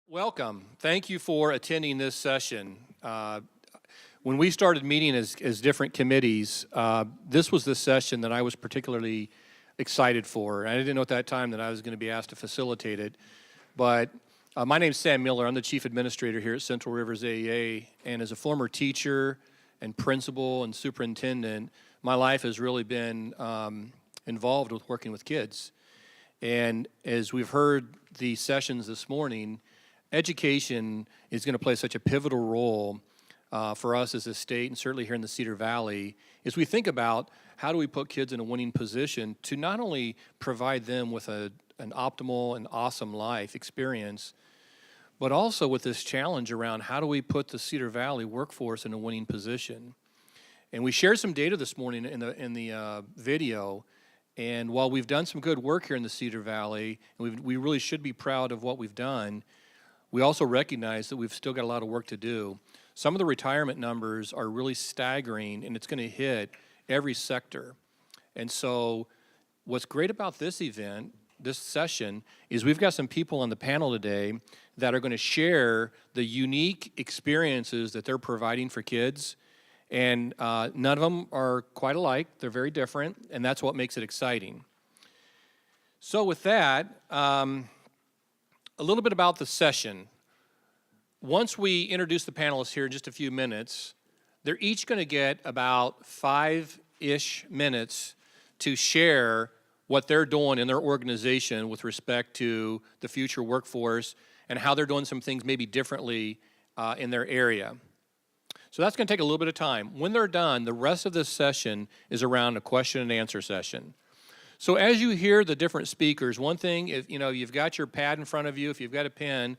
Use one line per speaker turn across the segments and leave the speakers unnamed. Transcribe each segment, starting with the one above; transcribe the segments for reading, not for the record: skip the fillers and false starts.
Welcome. Thank you for attending this session. When we started meeting as different committees, this was the session that I was particularly excited for. I didn't know at that time that I was going to be asked to facilitate it. But my name's Sam Miller. I'm the Chief Administrator here at Central Rivers AEA. And as a former teacher and principal and superintendent, my life has really been involved with working with kids. And as we've heard the sessions this morning, education is going to play such a pivotal role for us as a state, and certainly here in the Cedar Valley, as we think about how do we put kids in a winning position to not only provide them with an optimal and awesome life experience, but also with this challenge around how do we put the Cedar Valley workforce in a winning position. And we shared some data this morning in the video. And while we've done some good work here in the Cedar Valley, and we really should be proud of what we've done, we also recognize that we've still got a lot of work to do. Some of the retirement numbers are really staggering, and it's going to hit every sector. And so what's great about this event, this session, is we've got some people on the panel today that are going to share the unique experiences that they're providing for kids. And none of them are quite alike. They're very different, and that's what makes it exciting. So with that, a little bit about the session. Once we introduce the panelists here in just a few minutes, they're each going to get about 5-ish minutes to share what they're doing in their organization with respect to the future workforce and how they're doing some things maybe differently in their area. So that's going to take a little bit of time. When they're done, the rest of this session is around a question and answer session. So as you hear the different speakers, one thing, if you've got your pad in front of you, if you've got a pen,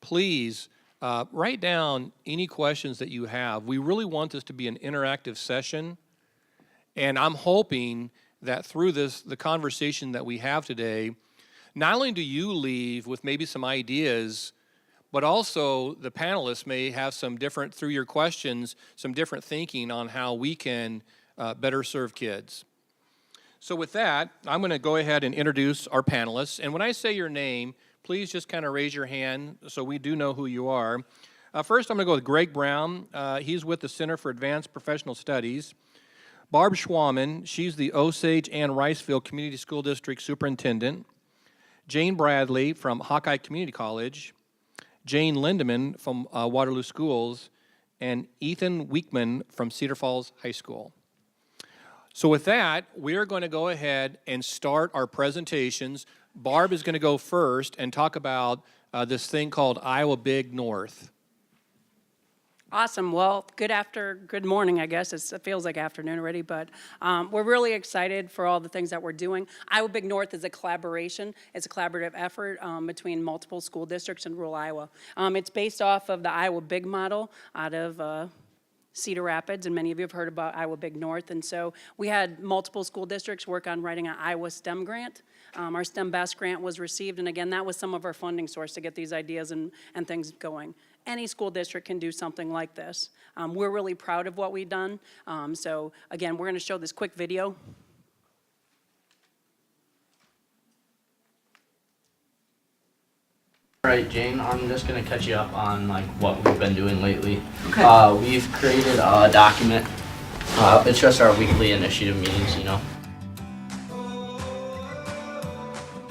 please write down any questions that you have. We really want this to be an interactive session, and I'm hoping that through the conversation that we have today, not only do you leave with maybe some ideas, but also the panelists may have some different, through your questions, some different thinking on how we can better serve kids. So with that, I'm going to go ahead and introduce our panelists. And when I say your name, please just kind of raise your hand so we do know who you are. First, I'm going to go with Greg Brown. He's with the Center for Advanced Professional Studies. Barb Schwaman, she's the Osage and Riceville Community School District Superintendent. Jane Bradley from Hawkeye Community College. Jane Lindeman from Waterloo Schools, and Ethan Weekman from Cedar Falls High School. So with that, we are going to go ahead and start our presentations. Barb is going to go first and talk about this thing called Iowa Big North.
Awesome. Well, good morning, I guess. It feels like afternoon already, but we're really excited for all the things that we're doing. Iowa Big North is a collaboration. It's a collaborative effort between multiple school districts in rural Iowa. It's based off of the Iowa Big model out of Cedar Rapids, and many of you have heard about Iowa Big North. And so we had multiple school districts work on writing an Iowa STEM grant. Our STEM Best grant was received, and again, that was some of our funding source to get these ideas and things going. Any school district can do something like this. We're really proud of what we've done. So again, we're going to show this quick video.
All right, Jane, I'm just going to catch you up on what we've been doing lately. Okay. We've created a document. It's just our weekly initiative meetings,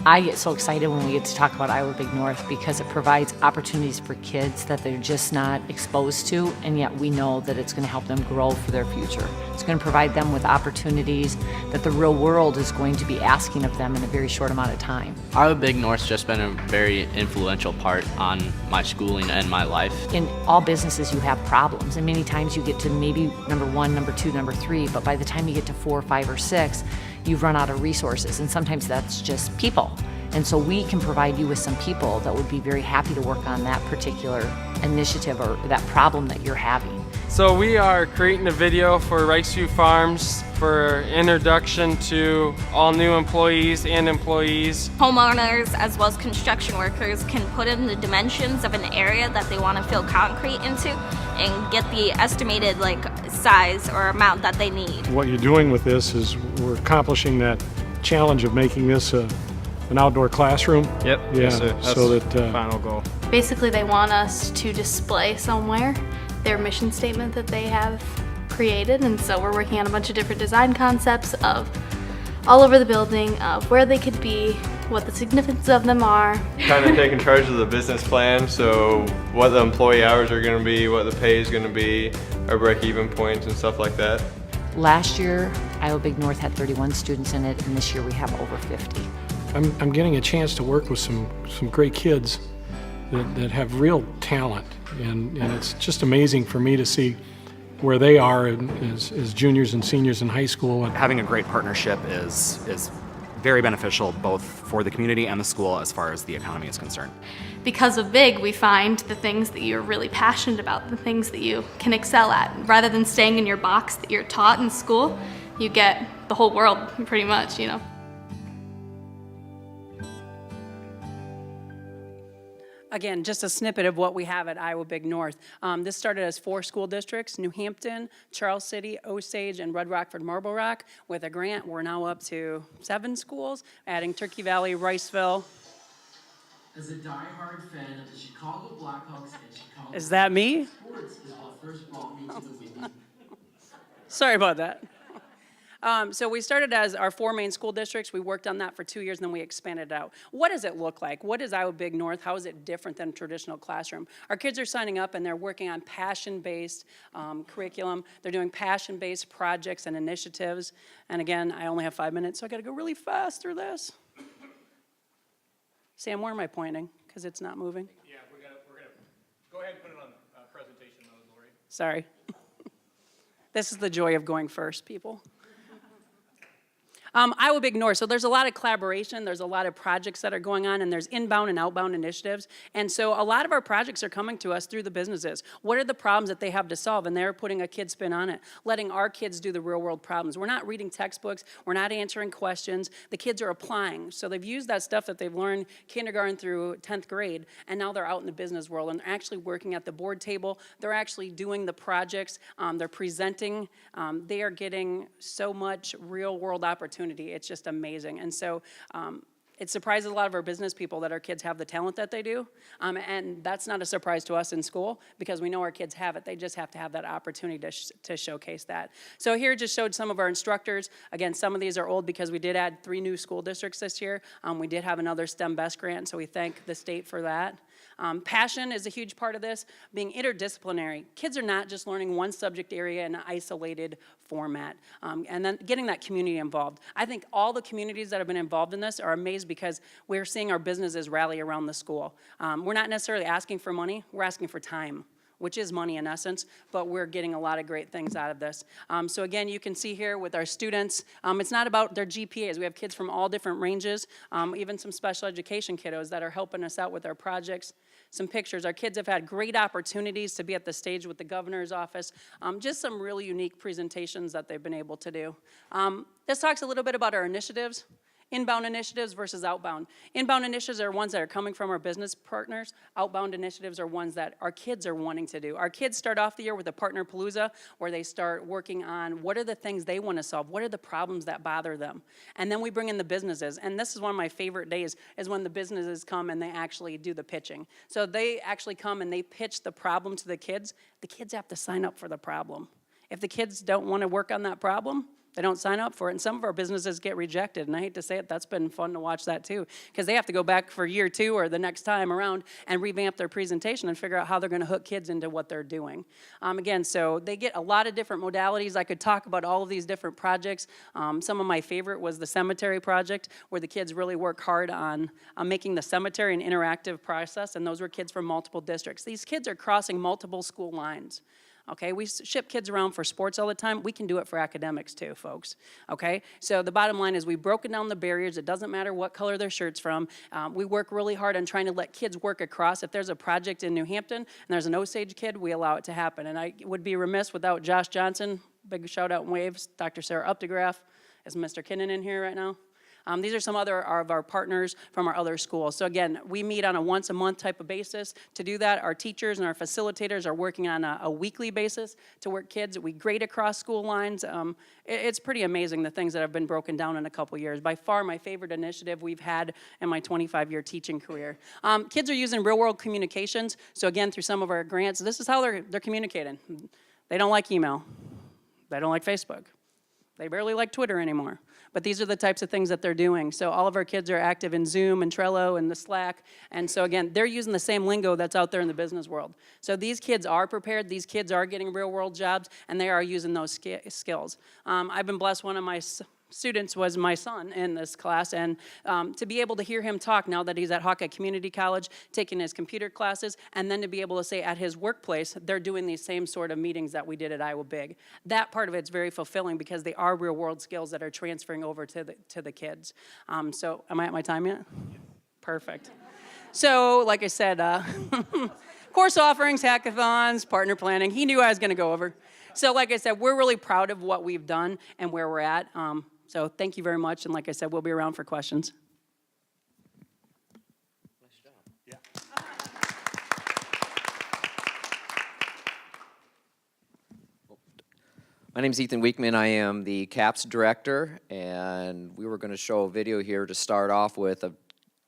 I get so excited when we get to talk about Iowa Big North because it provides opportunities for kids that they're just not exposed to, and yet we know that it's going to help them grow for their future. It's going to provide them with opportunities that the real world is going to be asking of them in a very short amount of time.
Iowa Big North's just been a very influential part on my schooling and my life.
In all businesses, you have problems, and many times you get to maybe number 1, number 2, number 3, but by the time you get to 4, 5, or 6, you've run out of resources, and sometimes that's just people. And so we can provide you with some people that would be very happy to work on that particular initiative or that problem that you're having.
So we are creating a video for Riceview Farms for introduction to all new employees and employees.
Homeowners as well as construction workers can put in the dimensions of an area that they want to fill concrete into and get the estimated size or amount that they need.
What you're doing with this is we're accomplishing that challenge of making this an outdoor classroom.
Yep.
Yeah.
Yes, sir. That's
so that
final goal.
Basically, they want us to display somewhere their mission statement that they have created, and so we're working on a bunch of different design concepts of all over the building of where they could be, what the significance of them are.
Kind of taking charge of the business plan, so what the employee hours are going to be, what the pay is going to be, our break-even points and stuff like that.
Last year, Iowa Big North had 31 students in it, and this year we have over 50.
I'm getting a chance to work with some great kids that have real talent, and it's just amazing for me to see where they are as juniors and seniors in high school.
Having a great partnership is very beneficial both for the community and the school as far as the economy is concerned.
Because of Big, we find the things that you're really passionate about, the things that you can excel at. Rather than staying in your box that you're taught in school, you get the whole world pretty much, you know.
Again, just a snippet of what we have at Iowa Big North. This started as 4 school districts: New Hampton, Charles City, Osage, and Red Rockford Marble Rock. With a grant, we're now up to 7 schools, adding Turkey Valley, Riceville.
As a die-hard fan of the Chicago Blackhawks and Chicago
Is that me?
sports is what first brought me to the Windy.
Sorry about that. So we started as our 4 main school districts. We worked on that for 2 years, and then we expanded it out. What does it look like? What is Iowa Big North? How is it different than a traditional classroom? Our kids are signing up, and they're working on passion-based curriculum. They're doing passion-based projects and initiatives. And again, I only have 5 minutes, so I got to go really fast through this. Sam, where am I pointing? Because it's not moving.
Yeah, we're gonna go ahead and put it on presentation mode, Lori.
Sorry. This is the joy of going first, people. Iowa Big North, so there's a lot of collaboration, there's a lot of projects that are going on, and there's inbound and outbound initiatives. And so a lot of our projects are coming to us through the businesses. What are the problems that they have to solve? And they're putting a kid spin on it, letting our kids do the real world problems. We're not reading textbooks, we're not answering questions. The kids are applying. So they've used that stuff that they've learned kindergarten through 10th grade, and now they're out in the business world, and they're actually working at the board table. They're actually doing the projects. They're presenting. They are getting so much real world opportunity. It's just amazing. And so it surprises a lot of our business people that our kids have the talent that they do. And that's not a surprise to us in school because we know our kids have it. They just have to have that opportunity to showcase that. So here just showed some of our instructors. Again, some of these are old because we did add 3 new school districts this year. We did have another STEM Best grant, so we thank the state for that. Passion is a huge part of this, being interdisciplinary. Kids are not just learning one subject area in an isolated format, and then getting that community involved. I think all the communities that have been involved in this are amazed because we're seeing our businesses rally around the school. We're not necessarily asking for money, we're asking for time, which is money in essence, but we're getting a lot of great things out of this. So again, you can see here with our students, it's not about their GPAs. We have kids from all different ranges, even some special education kiddos that are helping us out with our projects. Some pictures. Our kids have had great opportunities to be at the stage with the governor's office. Just some really unique presentations that they've been able to do. This talks a little bit about our initiatives. Inbound initiatives versus outbound. Inbound initiatives are ones that are coming from our business partners. Outbound initiatives are ones that our kids are wanting to do. Our kids start off the year with a partner palooza where they start working on what are the things they want to solve, what are the problems that bother them. And then we bring in the businesses. And this is one of my favorite days is when the businesses come and they actually do the pitching. So they actually come and they pitch the problem to the kids. The kids have to sign up for the problem. If the kids don't want to work on that problem, they don't sign up for it, and some of our businesses get rejected, and I hate to say it, that's been fun to watch that too, because they have to go back for year 2 or the next time around and revamp their presentation and figure out how they're going to hook kids into what they're doing. Again, so they get a lot of different modalities. I could talk about all of these different projects. Some of my favorite was the cemetery project, where the kids really work hard on making the cemetery an interactive process, and those were kids from multiple districts. These kids are crossing multiple school lines. Okay, we ship kids around for sports all the time. We can do it for academics too, folks. Okay, so the bottom line is we've broken down the barriers. It doesn't matter what color their shirt's from. We work really hard on trying to let kids work across. If there's a project in New Hampton and there's an Osage kid, we allow it to happen. And I would be remiss without Josh Johnson. Big shout out and waves. Dr. Sarah Updegraff. Is Mr. Kinnan in here right now? These are some other of our partners from our other schools. So again, we meet on a once-a-month type of basis to do that. Our teachers and our facilitators are working on a weekly basis to work kids. We grade across school lines. It's pretty amazing the things that have been broken down in a couple years. By far my favorite initiative we've had in my 25-year teaching career. Kids are using real-world communications. So again, through some of our grants, this is how they're communicating. They don't like email. They don't like Facebook. They barely like Twitter anymore. But these are the types of things that they're doing. So all of our kids are active in Zoom and Trello and the Slack. And so again, they're using the same lingo that's out there in the business world. So these kids are prepared. These kids are getting real world jobs, and they are using those skills. I've been blessed. One of my students was my son in this class, and to be able to hear him talk now that he's at Hawkeye Community College, taking his computer classes, and then to be able to say at his workplace, they're doing these same sort of meetings that we did at Iowa Big. That part of it's very fulfilling because they are real world skills that are transferring over to the kids. So am I at my time yet? Perfect. So like I said, course offerings, hackathons, partner planning. He knew I was going to go over. So like I said, we're really proud of what we've done and where we're at. So thank you very much. And like I said, we'll be around for questions.
Nice job.
Yeah.
My name is Ethan Weekman. I am the CAPS director, and we were going to show a video here to start off with.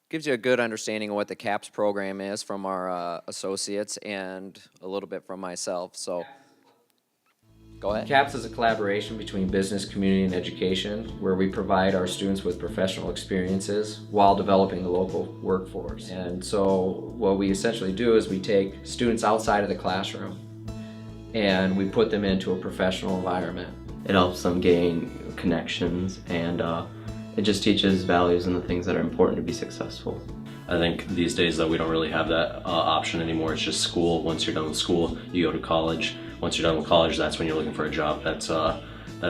Gives you a good understanding of what the CAPS program is from our associates and a little bit from myself. So. Go ahead. CAPS is a collaboration between business, community, and education where we provide our students with professional experiences while developing the local workforce. And so what we essentially do is we take students outside of the classroom and we put them into a professional environment.
It helps them gain connections, and it just teaches values and the things that are important to be successful.
I think these days that we don't really have that option anymore. It's just school. Once you're done with school, you go to college. Once you're done with college, that's when you're looking for a job. That's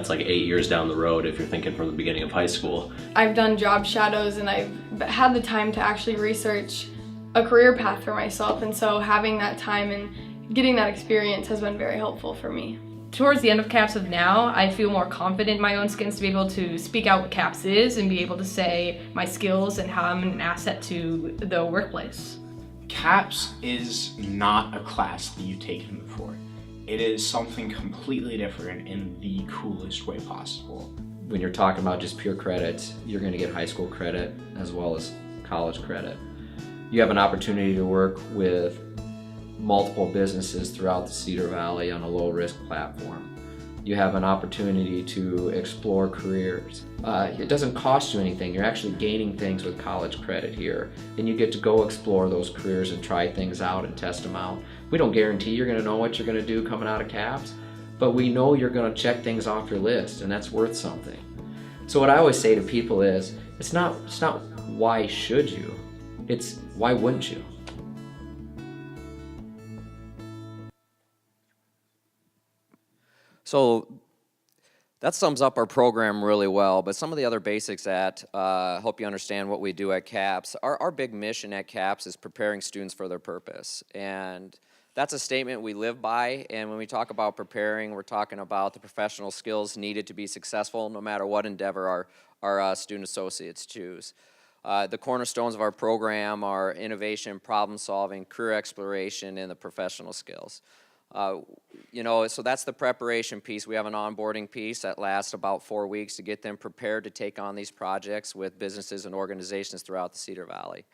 like 8 years down the road if you're thinking from the beginning of high school.
I've done job shadows and I've had the time to actually research a career path for myself, and so having that time and getting that experience has been very helpful for me.
Towards the end of CAPS of now, I feel more confident in my own skins to be able to speak out what CAPS is and be able to say my skills and how I'm an asset to the workplace.
CAPS is not a class that you've taken before. It is something completely different in the coolest way possible.
When you're talking about just pure credit, you're going to get high school credit as well as college credit. You have an opportunity to work with multiple businesses throughout the Cedar Valley on a low-risk platform. You have an opportunity to explore careers. It doesn't cost you anything. You're actually gaining things with college credit here, and you get to go explore those careers and try things out and test them out. We don't guarantee you're going to know what you're going to do coming out of CAPS, but we know you're going to check things off your list, and that's worth something. So what I always say to people is, it's not why should you, it's why wouldn't you? So that sums up our program really well, but some of the other basics that help you understand what we do at CAPS. Our big mission at CAPS is preparing students for their purpose, and that's a statement we live by, and when we talk about preparing, we're talking about the professional skills needed to be successful no matter what endeavor our student associates choose. The cornerstones of our program are innovation, problem solving, career exploration, and the professional skills. So that's the preparation piece. We have an onboarding piece that lasts about 4 weeks to get them prepared to take on these projects with businesses and organizations throughout the Cedar Valley.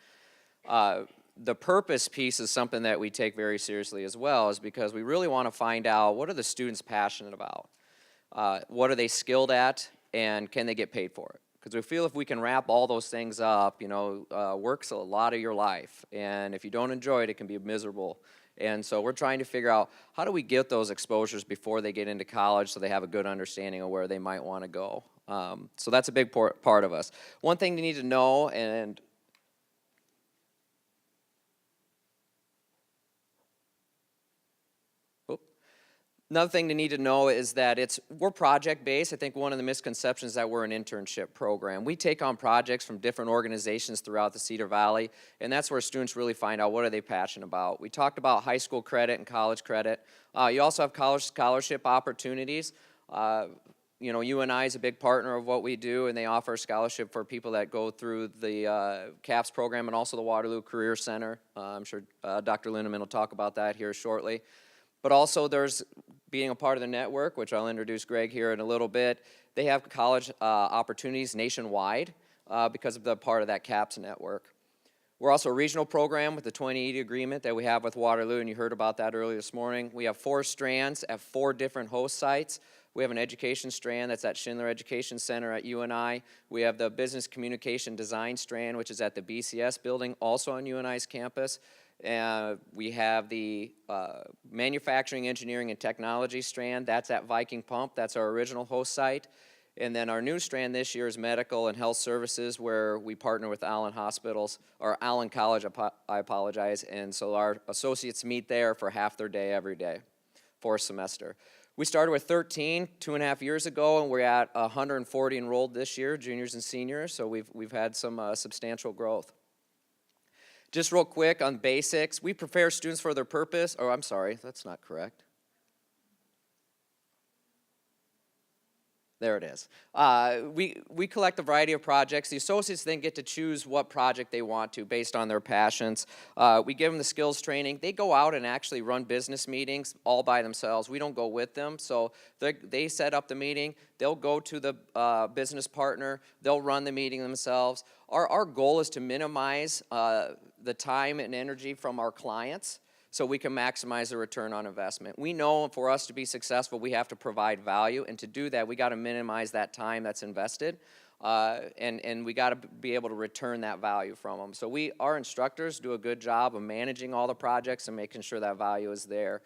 The purpose piece is something that we take very seriously as well, is because we really want to find out what are the students passionate about, what are they skilled at, and can they get paid for it? Because we feel if we can wrap all those things up, work's a lot of your life, and if you don't enjoy it, it can be miserable. And so we're trying to figure out how do we get those exposures before they get into college so they have a good understanding of where they might want to go. So that's a big part of us. One thing you need to know, and another thing to need to know is that we're project-based. I think one of the misconceptions is that we're an internship program. We take on projects from different organizations throughout the Cedar Valley, and that's where students really find out what are they passionate about. We talked about high school credit and college credit. You also have college scholarship opportunities. you know, UNI is a big partner of what we do, and they offer a scholarship for people that go through the CAPS program and also the Waterloo Career Center. I'm sure Dr. Lindeman will talk about that here shortly. But also there's being a part of the network, which I'll introduce Greg here in a little bit. They have college opportunities nationwide because of the part of that CAPS network. We're also a regional program with the 2080 agreement that we have with Waterloo, and you heard about that earlier this morning. We have 4 strands at 4 different host sites. We have an education strand that's at Schindler Education Center at UNI. We have the business communication design strand, which is at the BCS building, also on UNI's campus. We have the manufacturing, engineering, and technology strand. That's at Viking Pump. That's our original host site. And then our new strand this year is medical and health services, where we partner with Allen Hospitals, or Allen College, I apologize. And so our associates meet there for half their day every day for a semester. We started with 13 2.5 years ago, and we're at 140 enrolled this year, juniors and seniors. So we've had some substantial growth. Just real quick on basics, we prepare students for their purpose. Oh, I'm sorry, that's not correct. There it is. We collect a variety of projects. The associates then get to choose what project they want to based on their passions. We give them the skills training. They go out and actually run business meetings all by themselves. We don't go with them. So they set up the meeting. They'll go to the business partner. They'll run the meeting themselves. Our goal is to minimize the time and energy from our clients, so we can maximize the return on investment. We know for us to be successful, we have to provide value, and to do that, we got to minimize that time that's invested, and we got to be able to return that value from them. So our instructors do a good job of managing all the projects and making sure that value is there.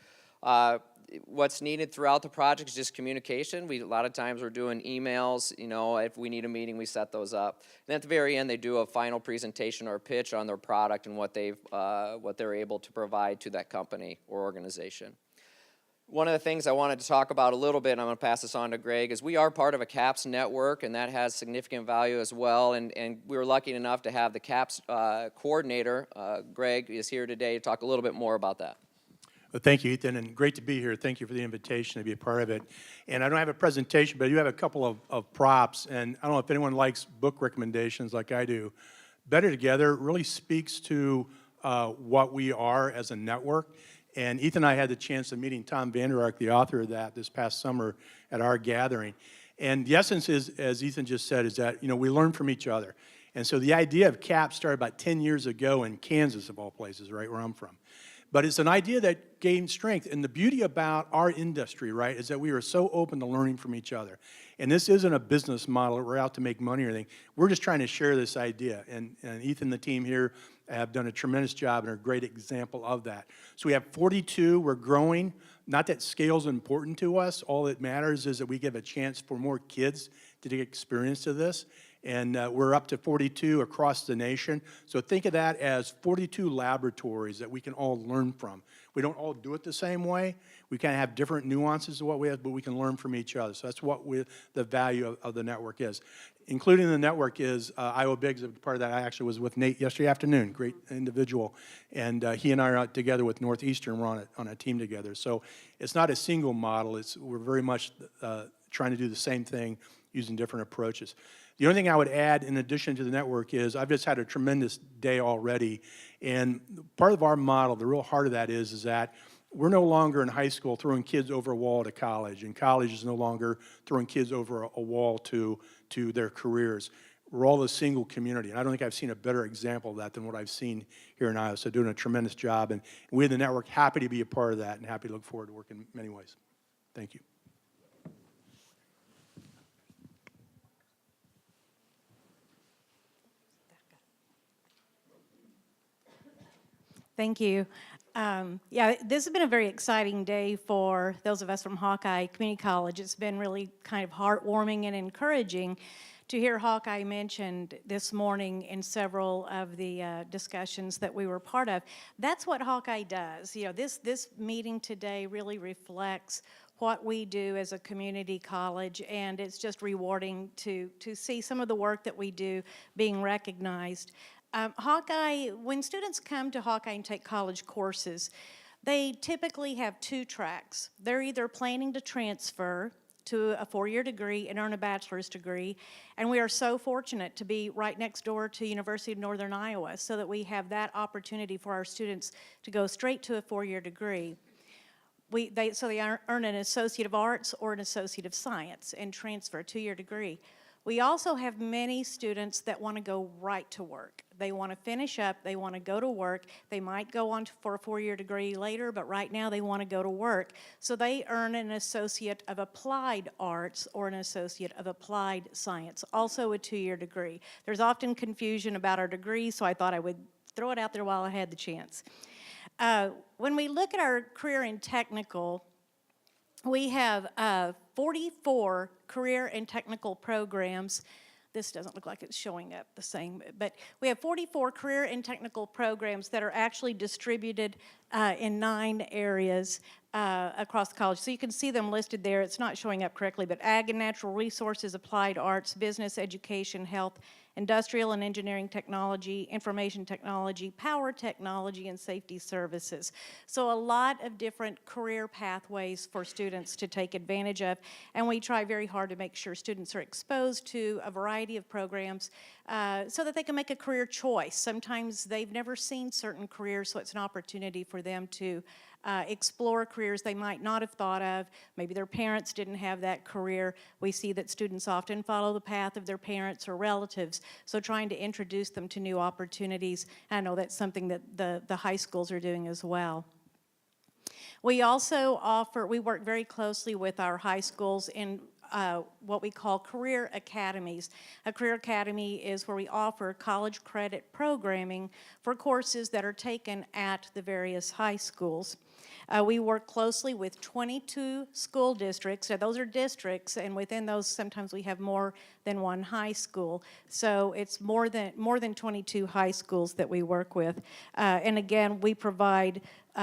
What's needed throughout the project is just communication. A lot of times we're doing emails, you know, if we need a meeting, we set those up. And at the very end, they do a final presentation or a pitch on their product and what they're able to provide to that company or organization. One of the things I wanted to talk about a little bit, and I'm going to pass this on to Greg, is we are part of a CAPS network, and that has significant value as well. And we were lucky enough to have the CAPS coordinator, Greg, is here today to talk a little bit more about that.
Well, thank you, Ethan, and great to be here. Thank you for the invitation to be a part of it. And I don't have a presentation, but I do have a couple of props. And I don't know if anyone likes book recommendations like I do. Better Together really speaks to what we are as a network. And Ethan and I had the chance of meeting Tom Vander Ark, the author of that, this past summer at our gathering. And the essence is, as Ethan just said, is that, you know, we learn from each other. And so the idea of CAP started about 10 years ago in Kansas, of all places, right where I'm from. But it's an idea that gained strength. And the beauty about our industry, right, is that we are so open to learning from each other. And this isn't a business model that we're out to make money or anything. We're just trying to share this idea. And Ethan and the team here have done a tremendous job and are a great example of that. So we have 42. We're growing. Not that scale's important to us. All that matters is that we give a chance for more kids to get experience of this. And we're up to 42 across the nation. So think of that as 42 laboratories that we can all learn from. We don't all do it the same way. We kind of have different nuances of what we have, but we can learn from each other. So that's what the value of the network is. Including the network is Iowa Biggs, a part of that. I actually was with Nate yesterday afternoon, great individual. And he and I are out together with Northeastern. We're on a team together. So it's not a single model. We're very much trying to do the same thing using different approaches. The only thing I would add in addition to the network is I've just had a tremendous day already. And part of our model, the real heart of that is that we're no longer in high school throwing kids over a wall to college, and college is no longer throwing kids over a wall to their careers. We're all a single community, and I don't think I've seen a better example of that than what I've seen here in Iowa. So doing a tremendous job, and we in the network happy to be a part of that and happy to look forward to working in many ways. Thank you.
Thank you. Yeah, this has been a very exciting day for those of us from Hawkeye Community College. It's been really kind of heartwarming and encouraging to hear Hawkeye mentioned this morning in several of the discussions that we were part of. That's what Hawkeye does. You know, this meeting today really reflects what we do as a community college, and it's just rewarding to see some of the work that we do being recognized. Hawkeye, when students come to Hawkeye and take college courses, they typically have 2 tracks. They're either planning to transfer to a four-year degree and earn a bachelor's degree. And we are so fortunate to be right next door to University of Northern Iowa so that we have that opportunity for our students to go straight to a four-year degree. So they earn an Associate of Arts or an Associate of Science and transfer a two-year degree. We also have many students that want to go right to work. They want to finish up, they want to go to work. They might go on for a four-year degree later, but right now they want to go to work. So they earn an Associate of Applied Arts or an Associate of Applied Science, also a two-year degree. There's often confusion about our degrees, so I thought I would throw it out there while I had the chance. When we look at our career and technical, we have 44 career and technical programs. This doesn't look like it's showing up the same, but we have 44 career and technical programs that are actually distributed in 9 areas across the college. So you can see them listed there. It's not showing up correctly, but ag and natural resources, applied arts, business, education, health, industrial and engineering technology, information technology, power technology, and safety services. So a lot of different career pathways for students to take advantage of, and we try very hard to make sure students are exposed to a variety of programs so that they can make a career choice. Sometimes they've never seen certain careers, so it's an opportunity for them to explore careers they might not have thought of. Maybe their parents didn't have that career. We see that students often follow the path of their parents or relatives, so trying to introduce them to new opportunities. I know that's something that the high schools are doing as well. We also we work very closely with our high schools in what we call career academies. A career academy is where we offer college credit programming for courses that are taken at the various high schools. We work closely with 22 school districts. Now, those are districts, and within those, sometimes we have more than one high school. So it's more than 22 high schools that we work with. And again, we provide,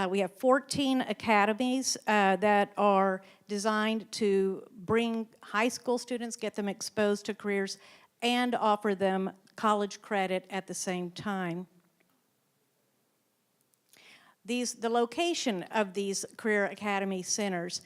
we have 14 academies that are designed to bring high school students, get them exposed to careers, and offer them college credit at the same time. The location of these Career Academy centers,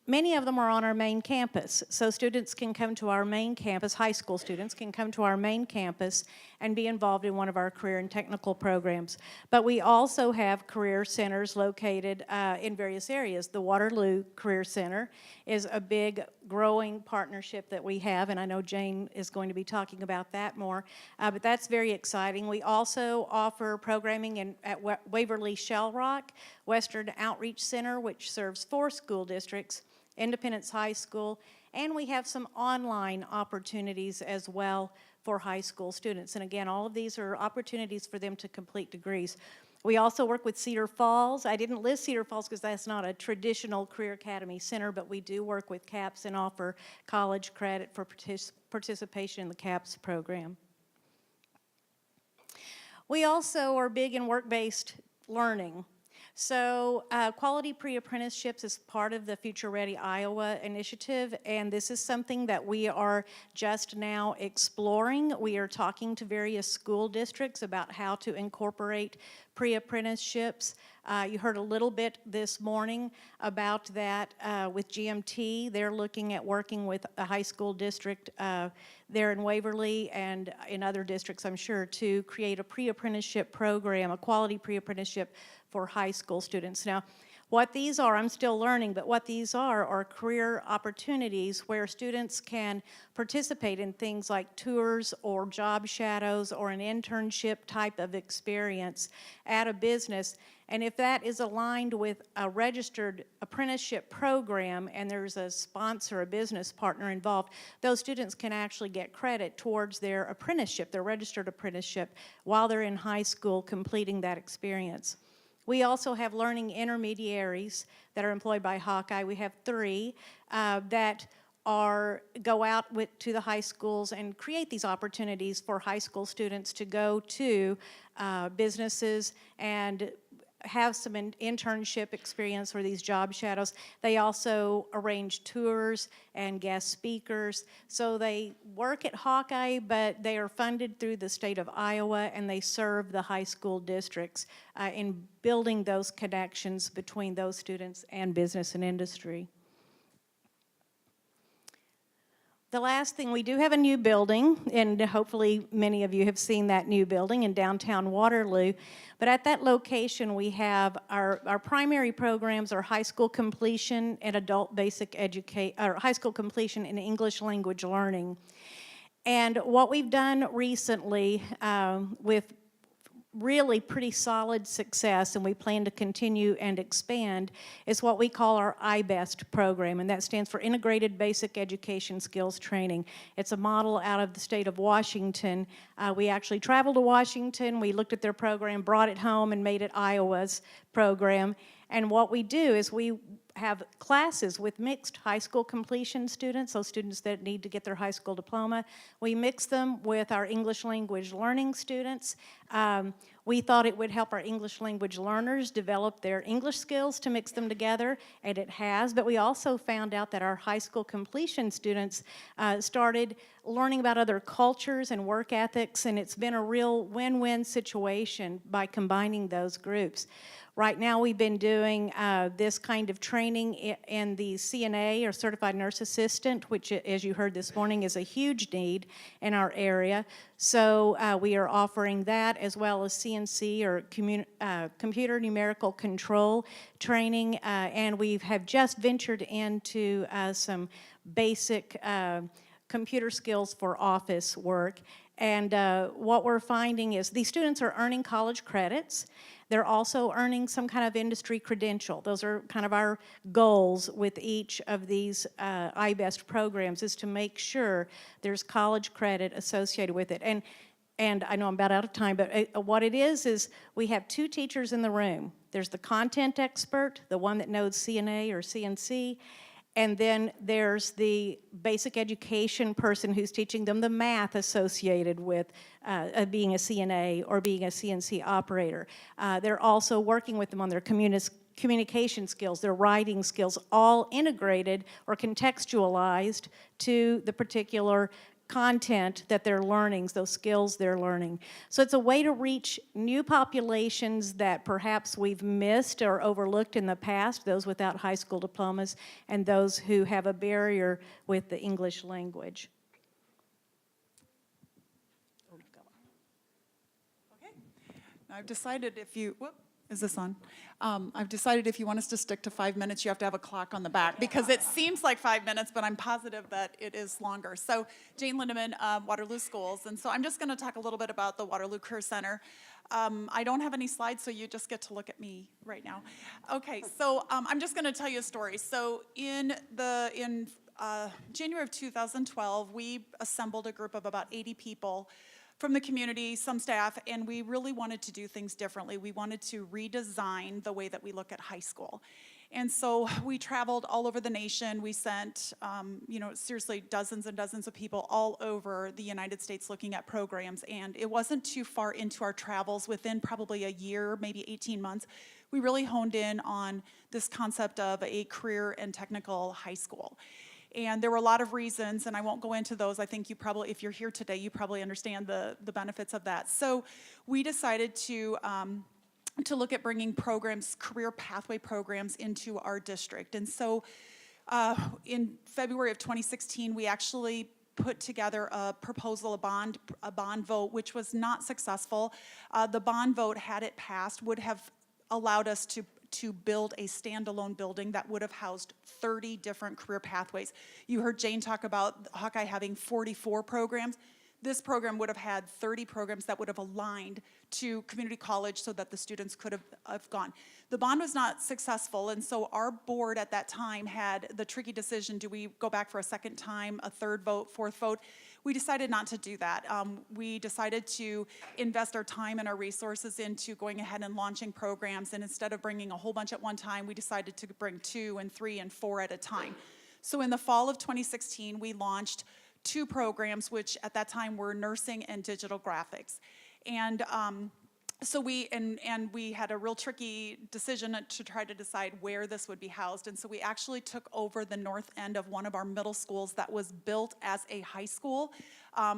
many of them are on our main campus. So students can come to our main campus, high school students can come to our main campus and be involved in one of our career and technical programs. But we also have career centers located in various areas. The Waterloo Career Center is a big growing partnership that we have, and I know Jane is going to be talking about that more, but that's very exciting. We also offer programming at Waverly Shell Rock, Western Outreach Center, which serves 4 school districts, Independence High School, and we have some online opportunities as well for high school students. And again, all of these are opportunities for them to complete degrees. We also work with Cedar Falls. I didn't list Cedar Falls because that's not a traditional Career Academy center, but we do work with CAPS and offer college credit for participation in the CAPS program. We also are big in work-based learning. So quality pre-apprenticeships is part of the Future Ready Iowa initiative, and this is something that we are just now exploring. We are talking to various school districts about how to incorporate pre-apprenticeships. You heard a little bit this morning about that with GMT. They're looking at working with a high school district there in Waverly and in other districts, I'm sure, to create a pre-apprenticeship program, a quality pre-apprenticeship for high school students. Now, what these are, I'm still learning, but what these are career opportunities where students can participate in things like tours or job shadows or an internship type of experience at a business. And if that is aligned with a registered apprenticeship program and there's a sponsor, a business partner involved, those students can actually get credit towards their apprenticeship, their registered apprenticeship, while they're in high school completing that experience. We also have learning intermediaries that are employed by Hawkeye. We have 3 that go out to the high schools and create these opportunities for high school students to go to businesses and have some internship experience or these job shadows. They also arrange tours and guest speakers. So they work at Hawkeye, but they are funded through the state of Iowa, and they serve the high school districts in building those connections between those students and business and industry. The last thing, we do have a new building, and hopefully many of you have seen that new building in downtown Waterloo. But at that location, we have our primary programs are high school completion and adult basic education, or high school completion in English language learning. And what we've done recently with really pretty solid success, and we plan to continue and expand, is what we call our IBEST program, and that stands for Integrated Basic Education Skills Training. It's a model out of the state of Washington. We actually traveled to Washington, we looked at their program, brought it home, and made it Iowa's program. And what we do is we have classes with mixed high school completion students, those students that need to get their high school diploma. We mix them with our English language learning students. We thought it would help our English language learners develop their English skills to mix them together, and it has. But we also found out that our high school completion students started learning about other cultures and work ethics, and it's been a real win-win situation by combining those groups. Right now, we've been doing this kind of training in the CNA, or Certified Nurse Assistant, which, as you heard this morning, is a huge need in our area. So we are offering that, as well as CNC, or Computer Numerical Control training, and we have just ventured into some basic computer skills for office work. And what we're finding is these students are earning college credits. They're also earning some kind of industry credential. Those are kind of our goals with each of these IBEST programs, is to make sure there's college credit associated with it. And I know I'm about out of time, but what it is we have two teachers in the room. There's the content expert, the one that knows CNA or CNC, and then there's the basic education person who's teaching them the math associated with being a CNA or being a CNC operator. They're also working with them on their communication skills, their writing skills, all integrated or contextualized to the particular content that they're learning, those skills they're learning. So it's a way to reach new populations that perhaps we've missed or overlooked in the past, those without high school diplomas and those who have a barrier with the English language.
I've decided if you, is this on? I've decided if you want us to stick to 5 minutes, you have to have a clock on the back, because it seems like 5 minutes, but I'm positive that it is longer. So Jane Lindeman, Waterloo Schools, and so I'm just gonna talk a little bit about the Waterloo Career Center. I don't have any slides, so you just get to look at me right now. Okay, so I'm just gonna tell you a story. So in January of 2012, we assembled a group of about 80 people from the community, some staff, and we really wanted to do things differently. We wanted to redesign the way that we look at high school. And so we traveled all over the nation. We sent, seriously, dozens and dozens of people all over the United States looking at programs. And it wasn't too far into our travels, within probably a year, maybe 18 months, we really honed in on this concept of a career and technical high school. And there were a lot of reasons, and I won't go into those. I think you probably, if you're here today, you probably understand the benefits of that. So we decided to look at bringing programs, career pathway programs, into our district. And so in February of 2016, we actually put together a proposal, a bond vote, which was not successful. The bond vote, had it passed, would have allowed us to build a standalone building that would have housed 30 different career pathways. You heard Jane talk about Hawkeye having 44 programs. This program would have had 30 programs that would have aligned to community college so that the students could have gone. The bond was not successful, and so our board at that time had the tricky decision: do we go back for a second time, a third vote, fourth vote? We decided not to do that. We decided to invest our time and our resources into going ahead and launching programs, and instead of bringing a whole bunch at one time, we decided to bring 2 and 3 and 4 at a time. So in the fall of 2016, we launched 2 programs, which at that time were nursing and digital graphics. And So we had a real tricky decision to try to decide where this would be housed. And so we actually took over the north end of one of our middle schools that was built as a high school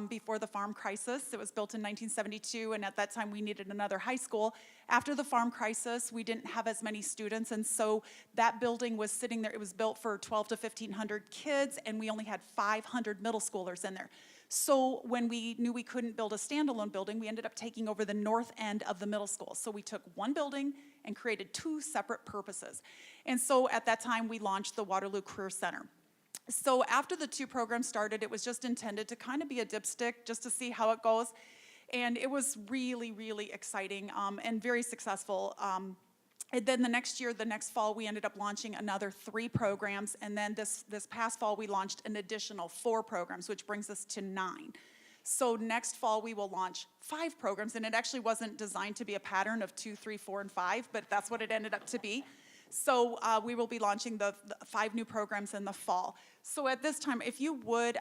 before the farm crisis. It was built in 1972, and at that time we needed another high school. After the farm crisis, we didn't have as many students, and so that building was sitting there. It was built for 12 to 1,500 kids, and we only had 500 middle schoolers in there. So when we knew we couldn't build a standalone building, we ended up taking over the north end of the middle school. So we took one building and created two separate purposes. And so at that time, we launched the Waterloo Career Center. So after the two programs started, it was just intended to kind of be a dipstick, just to see how it goes. And it was really, really exciting and very successful. And then the next year, the next fall, we ended up launching another 3 programs. And then this past fall, we launched an additional 4 programs, which brings us to 9. So next fall, we will launch 5 programs. And it actually wasn't designed to be a pattern of 2, 3, 4, and 5, but that's what it ended up to be. So we will be launching the 5 new programs in the fall. So at this time, if you would,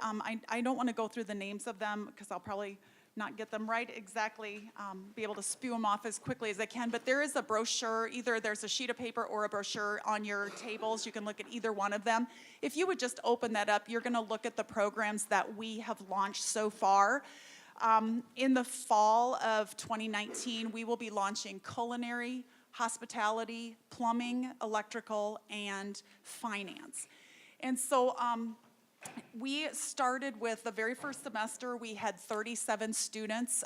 I don't want to go through the names of them because I'll probably not get them right exactly, be able to spew them off as quickly as I can, but there is a brochure, either there's a sheet of paper or a brochure on your tables. You can look at either one of them. If you would just open that up, you're gonna look at the programs that we have launched so far. In the fall of 2019, we will be launching culinary, hospitality, plumbing, electrical, and finance. And so, we started with the very first semester, we had 37 students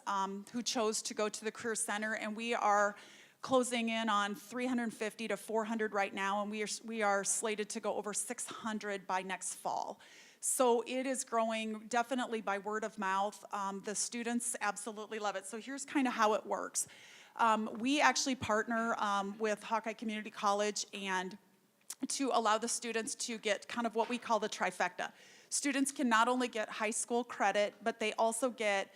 who chose to go to the Career Center, and we are closing in on 350 to 400 right now, and we are slated to go over 600 by next fall. So it is growing definitely by word of mouth. The students absolutely love it. So here's kind of how it works. We actually partner with Hawkeye Community College and to allow the students to get kind of what we call the trifecta. Students can not only get high school credit, but they also get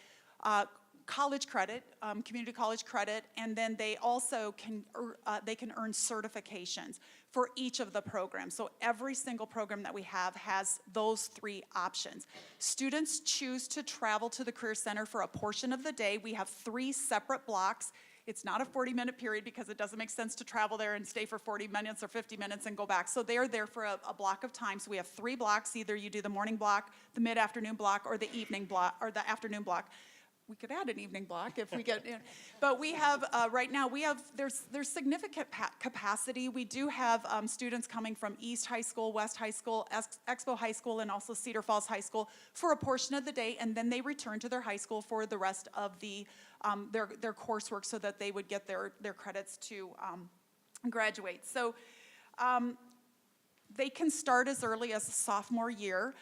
college credit, community college credit, and then they also can earn certifications for each of the programs. So every single program that we have has those 3 options. Students choose to travel to the Career Center for a portion of the day. We have 3 separate blocks. It's not a 40-minute period because it doesn't make sense to travel there and stay for 40 minutes or 50 minutes and go back. So they're there for a block of time. So we have 3 blocks. Either you do the morning block, the mid-afternoon block, or the evening block, or the afternoon block. We could add an evening block if we get, but we have, right now, there's significant capacity. We do have students coming from East High School, West High School, Expo High School, and also Cedar Falls High School for a portion of the day, and then they return to their high school for the rest of the, their coursework so that they would get their credits to graduate. So they can start as early as sophomore year.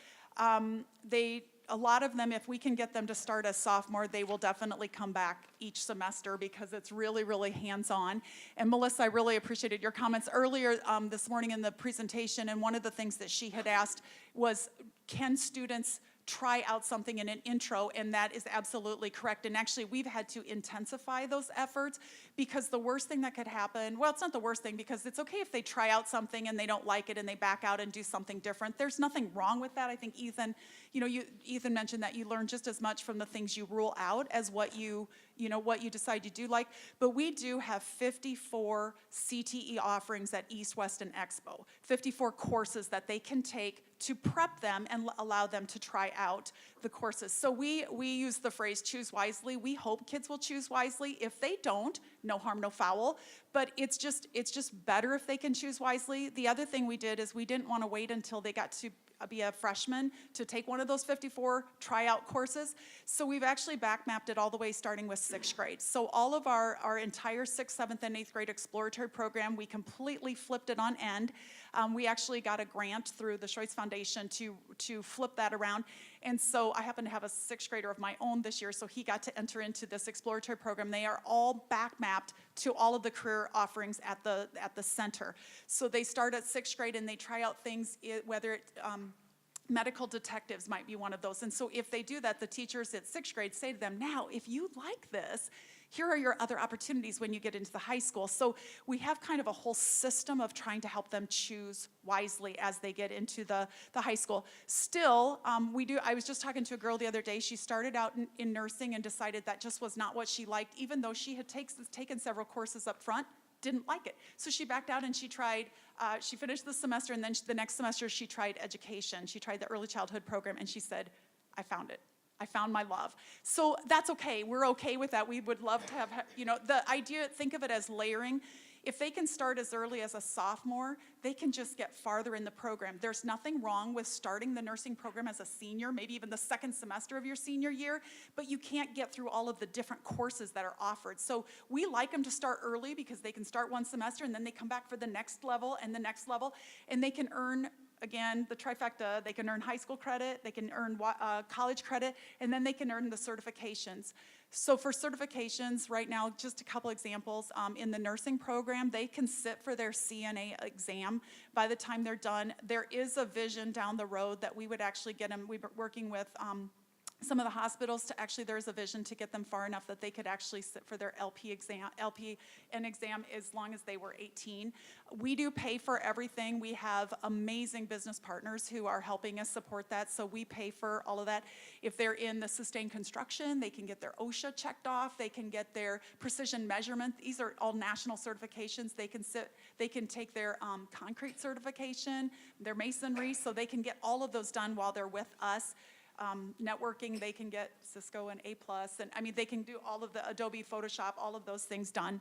A lot of them, if we can get them to start as sophomore, they will definitely come back each semester because it's really, really hands-on. And Melissa, I really appreciated your comments earlier this morning in the presentation, and one of the things that she had asked was, can students try out something in an intro, and that is absolutely correct. And actually, we've had to intensify those efforts because the worst thing that could happen, well, it's not the worst thing because it's okay if they try out something and they don't like it and they back out and do something different. There's nothing wrong with that. I think Ethan, Ethan mentioned that you learn just as much from the things you rule out as what you decide you do like. But we do have 54 CTE offerings at East, West, and Expo, 54 courses that they can take to prep them and allow them to try out the courses. So we use the phrase choose wisely. We hope kids will choose wisely. If they don't, no harm, no foul. But it's just better if they can choose wisely. The other thing we did is we didn't want to wait until they got to be a freshman to take one of those 54 tryout courses. So we've actually back mapped it all the way starting with 6th grade. So all of our entire 6th, 7th, and 8th grade exploratory program, we completely flipped it on end. We actually got a grant through the Schweitz Foundation to flip that around. And so I happen to have a 6th grader of my own this year, so he got to enter into this exploratory program. They are all back mapped to all of the career offerings at the center. So they start at 6th grade and they try out things, whether it, medical detectives might be one of those. And so if they do that, the teachers at 6th grade say to them, now, if you like this, Here are your other opportunities when you get into the high school. So we have kind of a whole system of trying to help them choose wisely as they get into the high school. Still, I was just talking to a girl the other day. She started out in nursing and decided that just was not what she liked, even though she had taken several courses up front, didn't like it. So she backed out and she tried, she finished the semester, and then the next semester she tried education. She tried the early childhood program, and she said, I found it. I found my love. So that's okay. We're okay with that. We would love to have, the idea, think of it as layering. If they can start as early as a sophomore, they can just get farther in the program. There's nothing wrong with starting the nursing program as a senior, maybe even the second semester of your senior year, but you can't get through all of the different courses that are offered. So we like them to start early because they can start one semester and then they come back for the next level and the next level, and they can earn, again, the trifecta. They can earn high school credit, they can earn college credit, and then they can earn the certifications. So for certifications, right now, just a couple examples. In the nursing program, they can sit for their CNA exam. By the time they're done, there is a vision down the road that we would actually get them. We've been working with some of the hospitals to actually, there's a vision to get them far enough that they could actually sit for their LPN exam as long as they were 18. We do pay for everything. We have amazing business partners who are helping us support that, so we pay for all of that. If they're in the sustained construction, they can get their OSHA checked off. They can get their precision measurement. These are all national certifications. They can take their concrete certification, their masonry, so they can get all of those done while they're with us. Networking, they can get Cisco and A+, and I mean, they can do all of the Adobe Photoshop, all of those things done.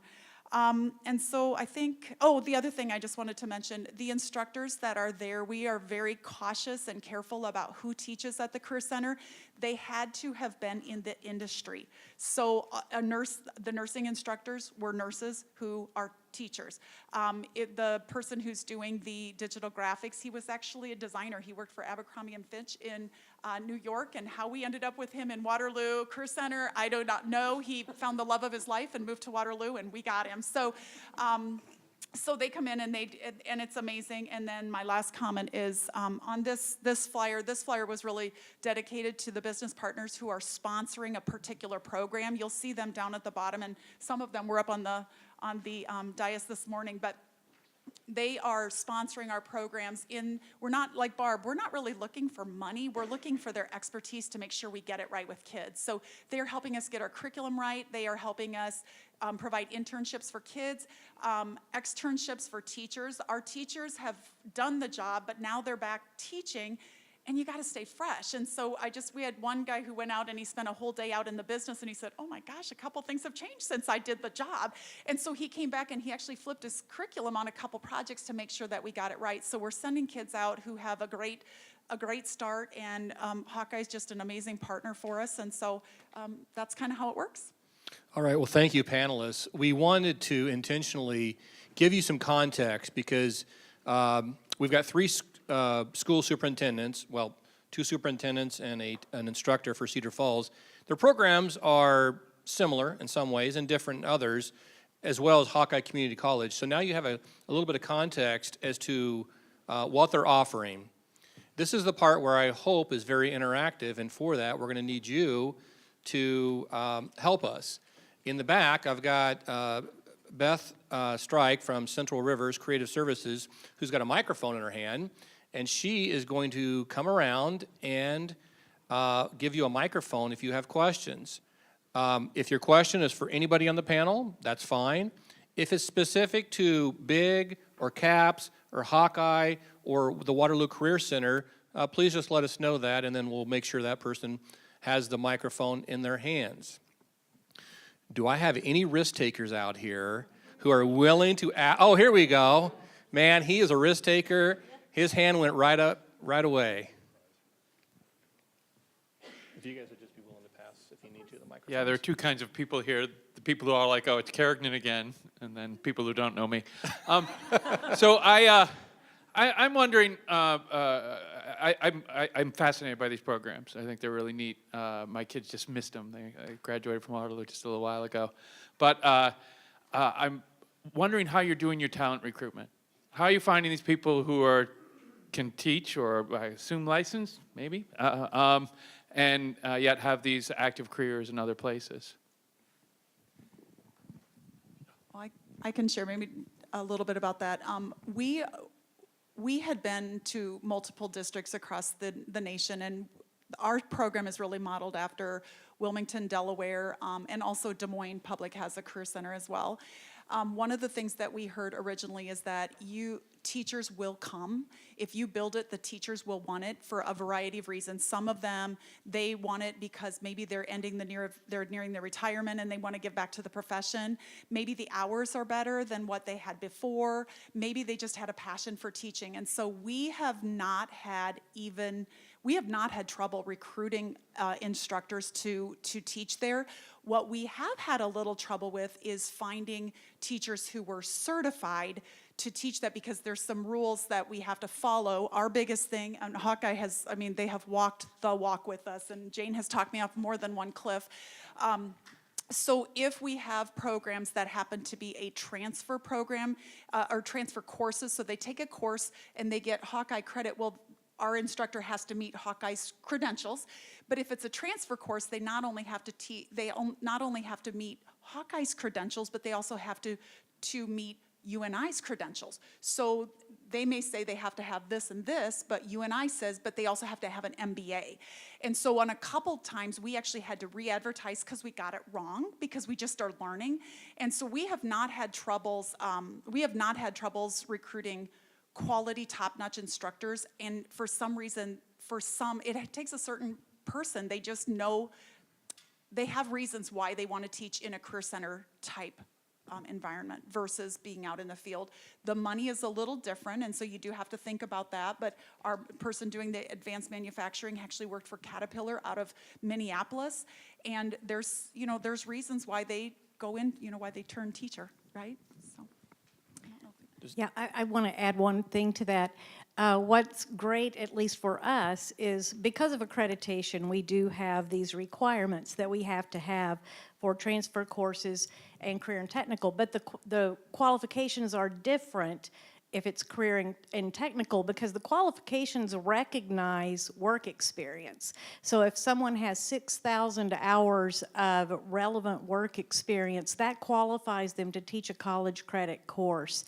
And so I think, the other thing I just wanted to mention, the instructors that are there, we are very cautious and careful about who teaches at the Career Center. They had to have been in the industry. So the nursing instructors were nurses who are teachers. The person who's doing the digital graphics, he was actually a designer. He worked for Abercrombie & Fitch in New York, and how we ended up with him in Waterloo Career Center, I do not know. He found the love of his life and moved to Waterloo, and we got him. So, so they come in and it's amazing. And then my last comment is on this flyer. This flyer was really dedicated to the business partners who are sponsoring a particular program. You'll see them down at the bottom, and some of them were up on the dais this morning, but they are sponsoring our programs. We're not like Barb, we're not really looking for money. We're looking for their expertise to make sure we get it right with kids. So they're helping us get our curriculum right. They are helping us provide internships for kids, externships for teachers. Our teachers have done the job, but now they're back teaching, and you got to stay fresh. And so we had one guy who went out and he spent a whole day out in the business, and he said, oh my gosh, a couple things have changed since I did the job. And so he came back and he actually flipped his curriculum on a couple projects to make sure that we got it right. So we're sending kids out who have a great start, and Hawkeye's just an amazing partner for us. And so that's kind of how it works.
All right, well, thank you, panelists. We wanted to intentionally give you some context because we've got three school superintendents, well, 2 superintendents and an instructor for Cedar Falls. Their programs are similar in some ways and different in others, as well as Hawkeye Community College. So now you have a little bit of context as to what they're offering. This is the part where I hope is very interactive, and for that, we're going to need you to help us. In the back, I've got Beth Strike from Central Rivers Creative Services, who's got a microphone in her hand, and she is going to come around and give you a microphone if you have questions. If your question is for anybody on the panel, that's fine. If it's specific to BIG or CAPS or Hawkeye or the Waterloo Career Center, please just let us know that, and then we'll make sure that person has the microphone in their hands. Do I have any risk takers out here who are willing to oh, here we go. Man, he is a risk taker. His hand went right up, right away. If you guys would just be willing to pass, if you need to, the microphone.
Yeah, there are two kinds of people here. The people who are like, oh, it's Carrigan again, and then people who don't know me. So I'm wondering, I'm fascinated by these programs. I think they're really neat. My kids just missed them. They graduated from Waterloo just a little while ago. But I'm wondering how you're doing your talent recruitment. How are you finding these people who can teach, or I assume licensed, maybe, and yet have these active careers in other places?
I can share maybe a little bit about that. We had been to multiple districts across the nation, and our program is really modeled after Wilmington, Delaware, and also Des Moines Public has a career center as well. One of the things that we heard originally is that teachers will come. If you build it, the teachers will want it for a variety of reasons. Some of them, they want it because maybe they're nearing their retirement and they want to give back to the profession. Maybe the hours are better than what they had before. Maybe they just had a passion for teaching. And so we have not had trouble recruiting instructors to teach there. What we have had a little trouble with is finding teachers who were certified to teach that, because there's some rules that we have to follow. Our biggest thing, and Hawkeye has, they have walked the walk with us, and Jane has talked me off more than one cliff. So if we have programs that happen to be a transfer program or transfer courses, so they take a course and they get Hawkeye credit, well, our instructor has to meet Hawkeye's credentials. But if it's a transfer course, they not only have to meet Hawkeye's credentials, but they also have to meet UNI's credentials. So they may say they have to have this and this, but UNI says, but they also have to have an MBA. And so on a couple times, we actually had to re-advertise because we got it wrong, because we just started learning. And so we have not had troubles recruiting quality, top-notch instructors. And for some reason, it takes a certain person. They just know, they have reasons why they want to teach in a career center type environment versus being out in the field. The money is a little different, and so you do have to think about that. But our person doing the advanced manufacturing actually worked for Caterpillar out of Minneapolis, and there's reasons why they go in, why they turn teacher, right? So.
Yeah, I want to add one thing to that. What's great, at least for us, is because of accreditation, we do have these requirements that we have to have for transfer courses and career and technical, but the qualifications are different if it's career and technical, because the qualifications recognize work experience. So if someone has 6,000 hours of relevant work experience, that qualifies them to teach a college credit course.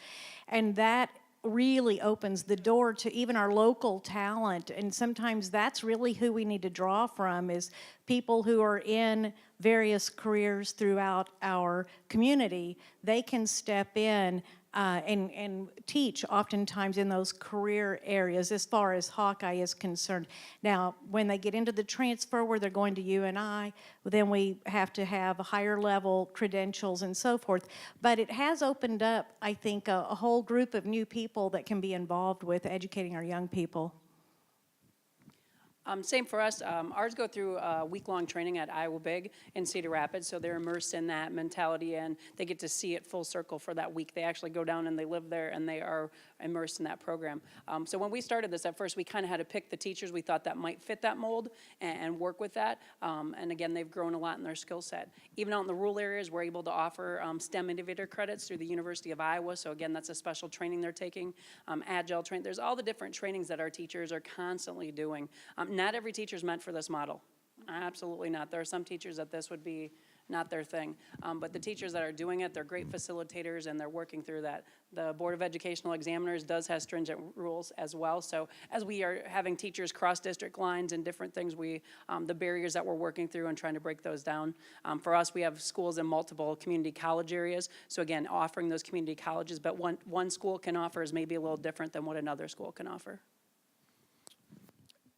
And that really opens the door to even our local talent, and sometimes that's really who we need to draw from, is people who are in various careers throughout our community. They can step in and teach oftentimes in those career areas as far as Hawkeye is concerned. Now, when they get into the transfer where they're going to UNI, then we have to have higher level credentials and so forth. But it has opened up, I think, a whole group of new people that can be involved with educating our young people.
Same for us. Ours go through a week-long training at Iowa Big in Cedar Rapids, so they're immersed in that mentality, and they get to see it full circle for that week. They actually go down and they live there, and they are immersed in that program. So when we started this, at first we kind of had to pick the teachers we thought that might fit that mold and work with that. And again, they've grown a lot in their skill set. Even out in the rural areas, we're able to offer STEM Innovator credits through the University of Iowa. So again, that's a special training they're taking. Agile training. There's all the different trainings that our teachers are constantly doing. Not every teacher is meant for this model. Absolutely not. There are some teachers that this would be not their thing. But the teachers that are doing it, they're great facilitators, and they're working through that. The Board of Educational Examiners does have stringent rules as well. So as we are having teachers cross district lines and different things, the barriers that we're working through and trying to break those down. For us, we have schools in multiple community college areas. So again, offering those community colleges, but one school can offer is maybe a little different than what another school can offer.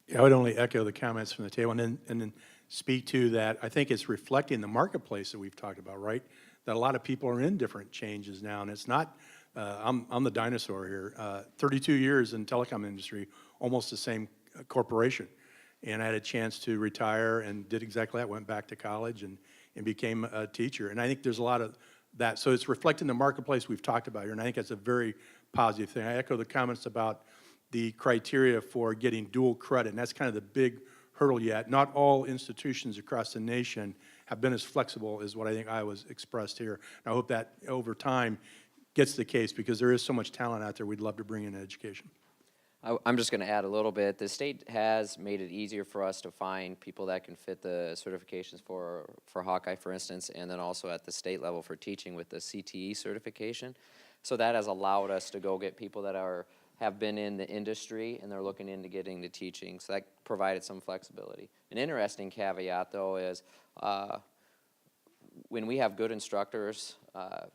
Yeah, I would only echo the comments from the table and then speak to that. I think it's reflecting the marketplace that we've talked about, right? That a lot of people are in different changes now, and it's not, I'm the dinosaur here. 32 years in telecom industry, almost the same corporation. And I had a chance to retire and did exactly that, went back to college and became a teacher. And I think there's a lot of that. So it's reflecting the marketplace we've talked about here, and I think that's a very positive thing. I echo the comments about the criteria for getting dual credit, and that's kind of the big hurdle yet. Not all institutions across the nation have been as flexible as what I think I was expressed here. And I hope that over time gets the case, because there is so much talent out there we'd love to bring in education.
I'm just going to add a little bit. The state has made it easier for us to find people that can fit the certifications for Hawkeye, for instance, and then also at the state level for teaching with the CTE certification. So that has allowed us to go get people that have been in the industry and they're looking into getting to teaching. So that provided some flexibility. An interesting caveat, though, is when we have good instructors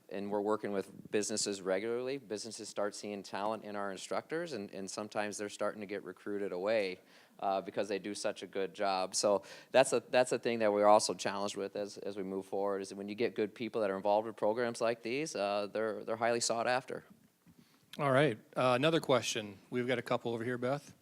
and we're working with businesses regularly, businesses start seeing talent in our instructors, and sometimes they're starting to get recruited away because they do such a good job. So that's a thing that we're also challenged with as we move forward, is that when you get good people that are involved with programs like these, they're highly sought after.
All right, another question. We've got a couple over here, Beth.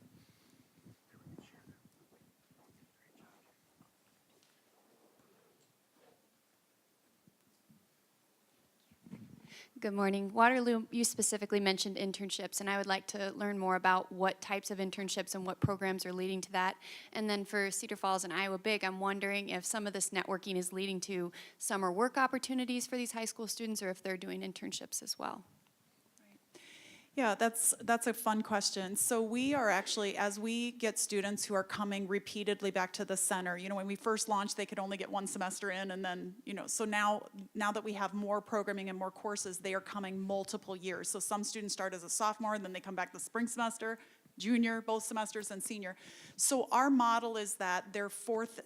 Good morning. Waterloo, you specifically mentioned internships, and I would like to learn more about what types of internships and what programs are leading to that. And then for Cedar Falls and Iowa Big, I'm wondering if some of this networking is leading to summer work opportunities for these high school students, or if they're doing internships as well.
Yeah, that's a fun question. So we are actually, as we get students who are coming repeatedly back to the center, when we first launched, they could only get one semester in, and then, so now that we have more programming and more courses, they are coming multiple years. So some students start as a sophomore, and then they come back the spring semester, junior, both semesters, and senior. So our model is that their fourth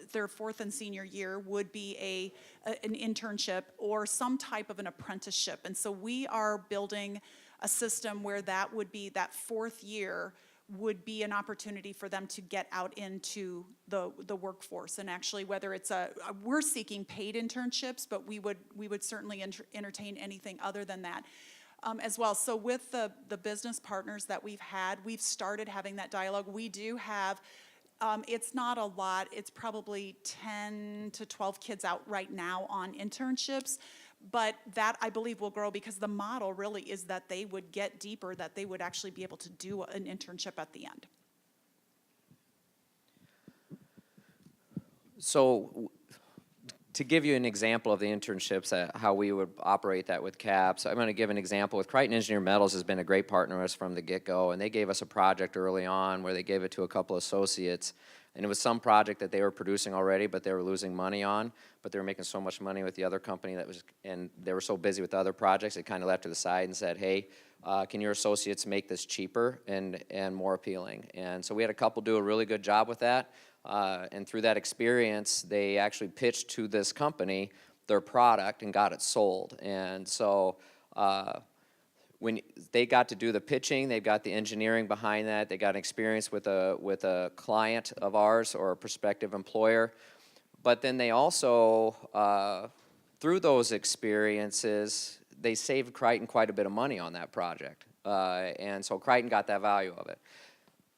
and senior year would be an internship or some type of an apprenticeship. And so we are building a system where that fourth year would be an opportunity for them to get out into the workforce. And actually, whether it's we're seeking paid internships, but we would certainly entertain anything other than that. As well. So with the business partners that we've had, we've started having that dialogue. We do have, it's not a lot, it's probably 10 to 12 kids out right now on internships, but that I believe will grow because the model really is that they would get deeper, that they would actually be able to do an internship at the end.
So to give you an example of the internships, how we would operate that with CAPS, I'm going to give an example. With Crichton Engineer Metals has been a great partner with us from the get-go, and they gave us a project early on where they gave it to a couple associates, and it was some project that they were producing already, but they were losing money on, but they were making so much money with the other company and they were so busy with other projects, they kind of left to the side and said, hey, can your associates make this cheaper and more appealing? And so we had a couple do a really good job with that. And through that experience, they actually pitched to this company their product and got it sold. And so when they got to do the pitching, they've got the engineering behind that, they got experience with a client of ours or a prospective employer. But then they also, through those experiences, they saved Crichton quite a bit of money on that project. And so Crichton got that value of it.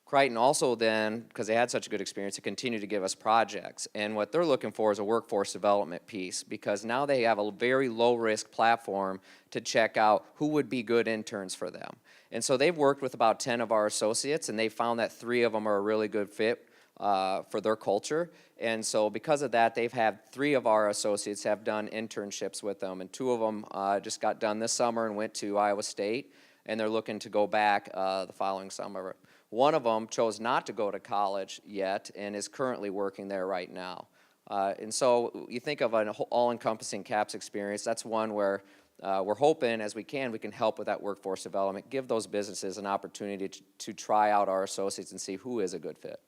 Crichton also then, because they had such a good experience, they continued to give us projects. And what they're looking for is a workforce development piece, because now they have a very low-risk platform to check out who would be good interns for them. And so they've worked with about 10 of our associates, and they found that 3 of them are a really good fit for their culture. And so because of that, they've had 3 of our associates have done internships with them, and 2 of them just got done this summer and went to Iowa State, and they're looking to go back the following summer. One of them chose not to go to college yet and is currently working there right now. And so you think of an all-encompassing CAPS experience, that's one where we're hoping, as we can help with that workforce development, give those businesses an opportunity to try out our associates and see who is a good fit.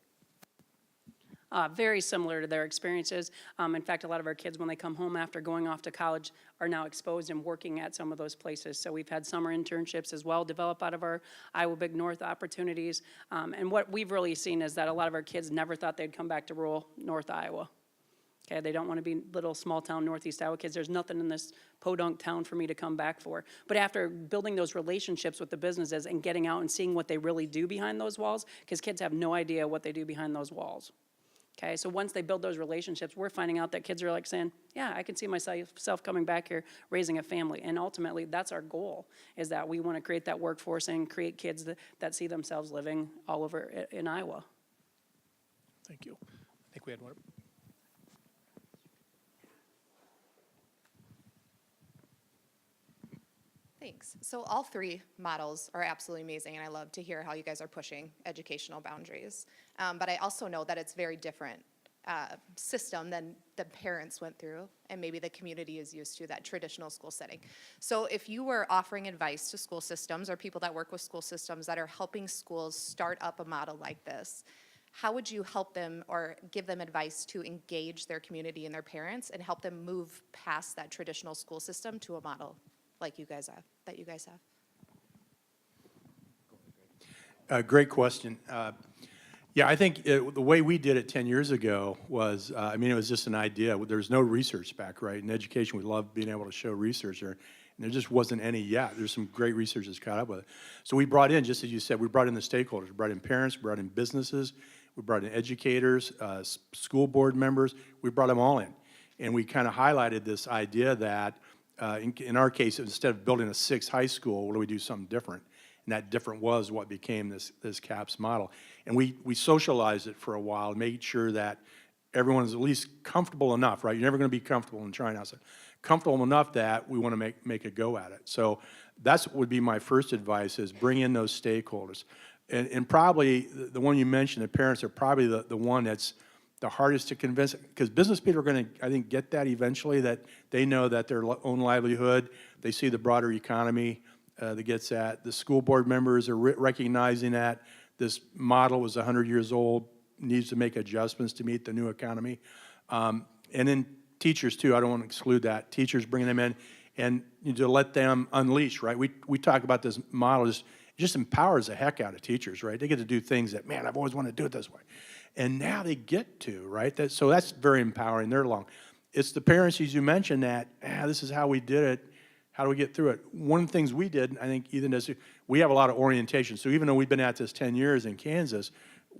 Very similar to their experiences. In fact, a lot of our kids, when they come home after going off to college, are now exposed and working at some of those places. So we've had summer internships as well develop out of our Iowa Big North opportunities. And what we've really seen is that a lot of our kids never thought they'd come back to rural North Iowa. Okay, they don't want to be little small town Northeast Iowa kids. There's nothing in this podunk town for me to come back for. But after building those relationships with the businesses and getting out and seeing what they really do behind those walls, because kids have no idea what they do behind those walls. Okay, so once they build those relationships, we're finding out that kids are like saying, yeah, I can see myself coming back here, raising a family. And ultimately, that's our goal, is that we want to create that workforce and create kids that see themselves living all over in Iowa.
Thank you. I think we had one.
Thanks. So all three models are absolutely amazing, and I love to hear how you guys are pushing educational boundaries. But I also know that it's very different system than the parents went through, and maybe the community is used to, that traditional school setting. So if you were offering advice to school systems or people that work with school systems that are helping schools start up a model like this, how would you help them or give them advice to engage their community and their parents and help them move past that traditional school system to a model like you guys have, that you guys have?
Great question. Yeah, I think the way we did it 10 years ago was, I mean, it was just an idea. There's no research back, right? In education, we love being able to show research there. And there just wasn't any yet. There's some great research that's caught up with it. So we brought in, just as you said, we brought in the stakeholders. We brought in parents, we brought in businesses, we brought in educators, school board members. We brought them all in. And we kind of highlighted this idea that, in our case, instead of building a 6 high school, what do we do something different? And that different was what became this CAPS model. And we socialized it for a while, made sure that everyone's at least comfortable enough, right? You're never going to be comfortable in trying out. Comfortable enough that we want to make a go at it. So that's what would be my first advice, is bring in those stakeholders. And probably the one you mentioned, the parents, are probably the one that's the hardest to convince, because business people are going to, I think, get that eventually, that they know that their own livelihood, they see the broader economy that gets at. The school board members are recognizing that this model was 100 years old, needs to make adjustments to meet the new economy. And then teachers too, I don't want to exclude that. Teachers, bringing them in and to let them unleash, right? We talk about this model, it just empowers the heck out of teachers, right? They get to do things that, man, I've always wanted to do it this way. And now they get to, right? So that's very empowering. They're along. It's the parents, as you mentioned, that, this is how we did it. How do we get through it? One of the things we did, I think Ethan does, we have a lot of orientation. So even though we've been at this 10 years in Kansas,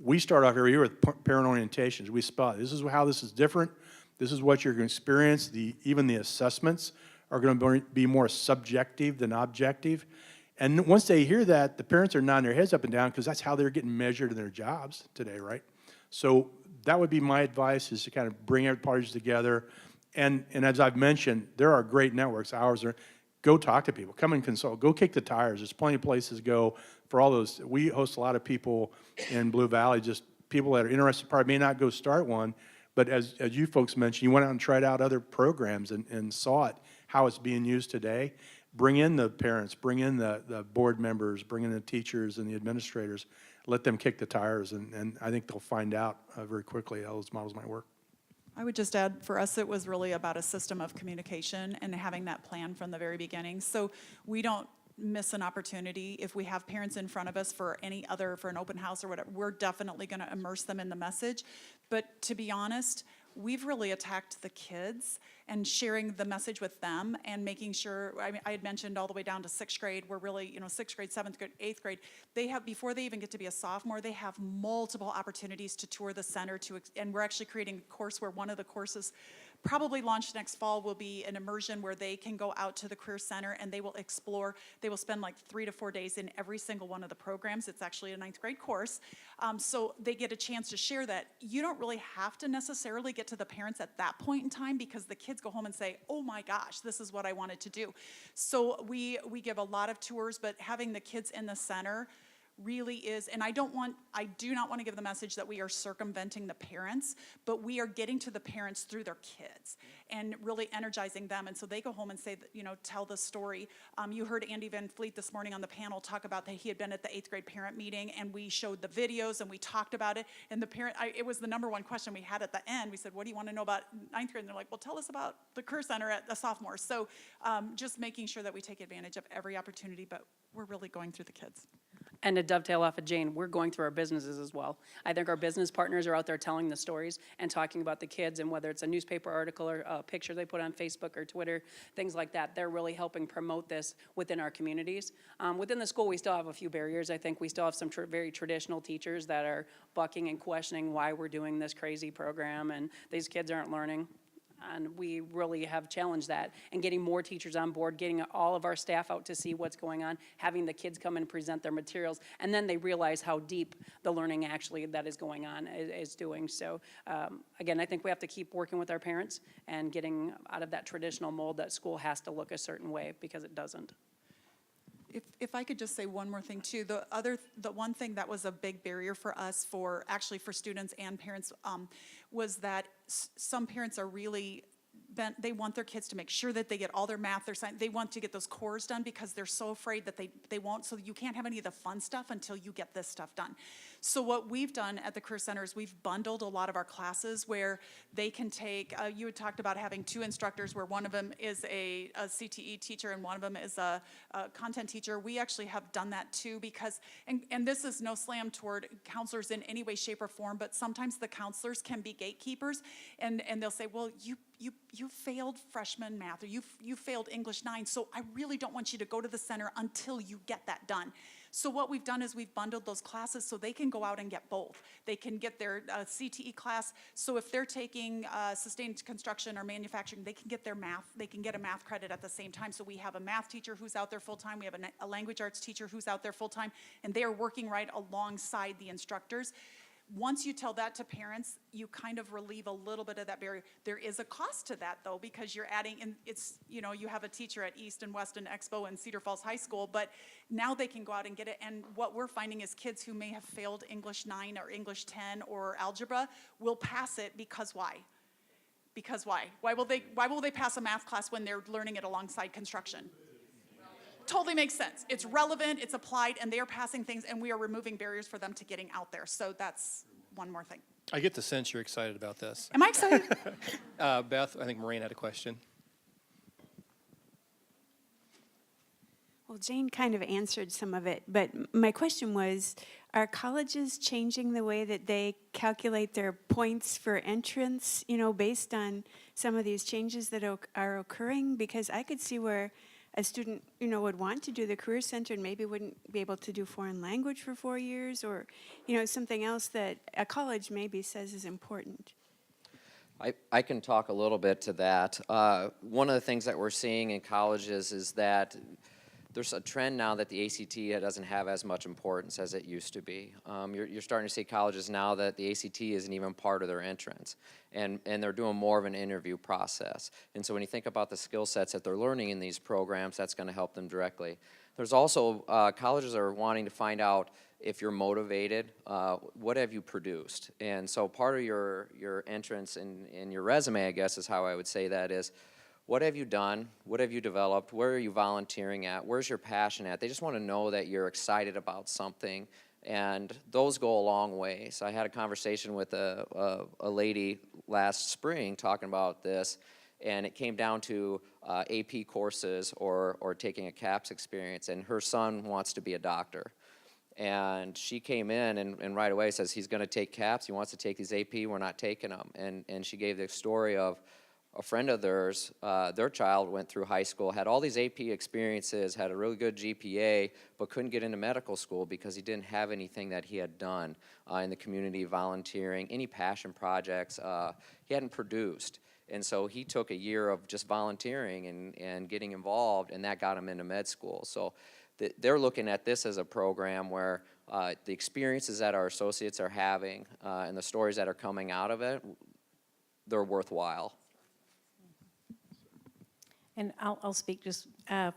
we start off every year with parent orientations. We spot, this is how this is different. This is what you're going to experience. Even the assessments are going to be more subjective than objective. And once they hear that, the parents are nodding their heads up and down, because that's how they're getting measured in their jobs today, right? So that would be my advice, is to kind of bring every parties together. And as I've mentioned, there are great networks. Ours are, go talk to people, come and consult, go kick the tires. There's plenty of places to go for all those. We host a lot of people in Blue Valley, just people that are interested, probably may not go start one, but as you folks mentioned, you went out and tried out other programs and saw it, how it's being used today. Bring in the parents, bring in the board members, bring in the teachers and the administrators, let them kick the tires, and I think they'll find out very quickly how those models might work.
I would just add, for us, it was really about a system of communication and having that plan from the very beginning. So we don't miss an opportunity. If we have parents in front of us for for an open house or whatever, we're definitely going to immerse them in the message. But to be honest, we've really attacked the kids and sharing the message with them and making sure, I had mentioned all the way down to 6th grade, we're really, 6th grade, 7th grade, 8th grade, they have, before they even get to be a sophomore, they have multiple opportunities to tour the center, and we're actually creating a course where one of the courses probably launched next fall will be an immersion where they can go out to the Career Center and they will explore. They will spend like 3 to 4 days in every single one of the programs. It's actually a 9th grade course. So they get a chance to share that. You don't really have to necessarily get to the parents at that point in time, because the kids go home and say, oh my gosh, this is what I wanted to do. So we give a lot of tours, but having the kids in the center really is, and I do not want to give the message that we are circumventing the parents, but we are getting to the parents through their kids and really energizing them. And so they go home and say, tell the story. You heard Andy Van Fleet this morning on the panel talk about that he had been at the 8th grade parent meeting, and we showed the videos and we talked about it. And the parent, it was the #1 question we had at the end. We said, what do you want to know about 9th grade? And they're like, well, tell us about the Career Center at the sophomore. So just making sure that we take advantage of every opportunity, but we're really going through the kids.
And to dovetail off of Jane, we're going through our businesses as well. I think our business partners are out there telling the stories and talking about the kids, and whether it's a newspaper article or a picture they put on Facebook or Twitter, things like that, they're really helping promote this within our communities. Within the school, we still have a few barriers. I think we still have some very traditional teachers that are bucking and questioning why we're doing this crazy program, and these kids aren't learning. And we really have challenged that, and getting more teachers on board, getting all of our staff out to see what's going on, having the kids come and present their materials, and then they realize how deep the learning actually that is going on is doing. So again, I think we have to keep working with our parents and getting out of that traditional mold that school has to look a certain way, because it doesn't.
If I could just say one more thing too, the one thing that was a big barrier for us, actually for students and parents, was that some parents are really bent, they want their kids to make sure that they get all their math, their science, they want to get those cores done because they're so afraid that they won't, so you can't have any of the fun stuff until you get this stuff done. So what we've done at the Career Center is we've bundled a lot of our classes where they can take, you had talked about having 2 instructors where one of them is a CTE teacher and one of them is a content teacher. We actually have done that too because, and this is no slam toward counselors in any way, shape, or form, but sometimes the counselors can be gatekeepers and they'll say, well, you failed freshman math or you failed English 9, so I really don't want you to go to the center until you get that done. So what we've done is we've bundled those classes so they can go out and get both. They can get their CTE class, so if they're taking sustained construction or manufacturing, they can get their math, they can get a math credit at the same time. So we have a math teacher who's out there full-time, we have a language arts teacher who's out there full-time, and they are working right alongside the instructors. Once you tell that to parents, you kind of relieve a little bit of that barrier. There is a cost to that though, because you're adding, and it's, you know, you have a teacher at East and West and Expo and Cedar Falls High School, but now they can go out and get it. And what we're finding is kids who may have failed English 9 or English 10 or algebra will pass it because why? Because why? Why will they pass a math class when they're learning it alongside construction? Totally makes sense. It's relevant, it's applied, and they are passing things, and we are removing barriers for them to getting out there. So that's one more thing.
I get the sense you're excited about this.
Am I excited?
Beth, I think Maureen had a question.
Well, Jane kind of answered some of it, but my question was, are colleges changing the way that they calculate their points for entrance, you know, based on some of these changes that are occurring? Because I could see where a student, you know, would want to do the Career Center and maybe wouldn't be able to do foreign language for 4 years or, you know, something else that a college maybe says is important.
I can talk a little bit to that. One of the things that we're seeing in colleges is that there's a trend now that the ACT doesn't have as much importance as it used to be. You're starting to see colleges now that the ACT isn't even part of their entrance, and they're doing more of an interview process. And so when you think about the skill sets that they're learning in these programs, that's going to help them directly. There's also, colleges are wanting to find out if you're motivated, what have you produced? And so part of your entrance in your resume, I guess is how I would say that is, what have you done? What have you developed? Where are you volunteering at? Where's your passion at? They just want to know that you're excited about something, and those go a long way. So I had a conversation with a lady last spring talking about this, and it came down to AP courses or taking a CAPS experience, and her son wants to be a doctor. And she came in and right away says he's going to take CAPS, he wants to take these AP, we're not taking them. And she gave the story of a friend of theirs, their child went through high school, had all these AP experiences, had a really good GPA, but couldn't get into medical school because he didn't have anything that he had done in the community, volunteering, any passion projects he hadn't produced. And so he took a year of just volunteering and getting involved, and that got him into med school. So they're looking at this as a program where the experiences that our associates are having and the stories that are coming out of it, they're worthwhile.
And I'll speak just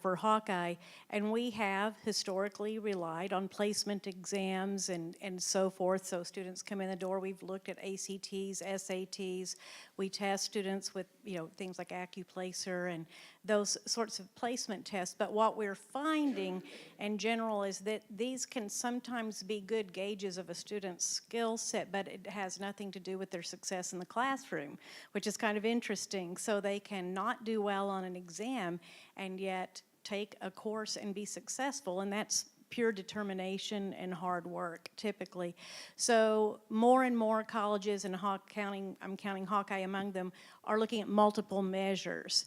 for Hawkeye, and we have historically relied on placement exams and so forth, so students come in the door. We've looked at ACTs, SATs. We test students with, you know, things like AccuPlacer and those sorts of placement tests, but what we're finding in general is that these can sometimes be good gauges of a student's skill set, but it has nothing to do with their success in the classroom, which is kind of interesting. So they can not do well on an exam and yet take a course and be successful, and that's pure determination and hard work typically. So more and more colleges, and I'm counting Hawkeye among them, are looking at multiple measures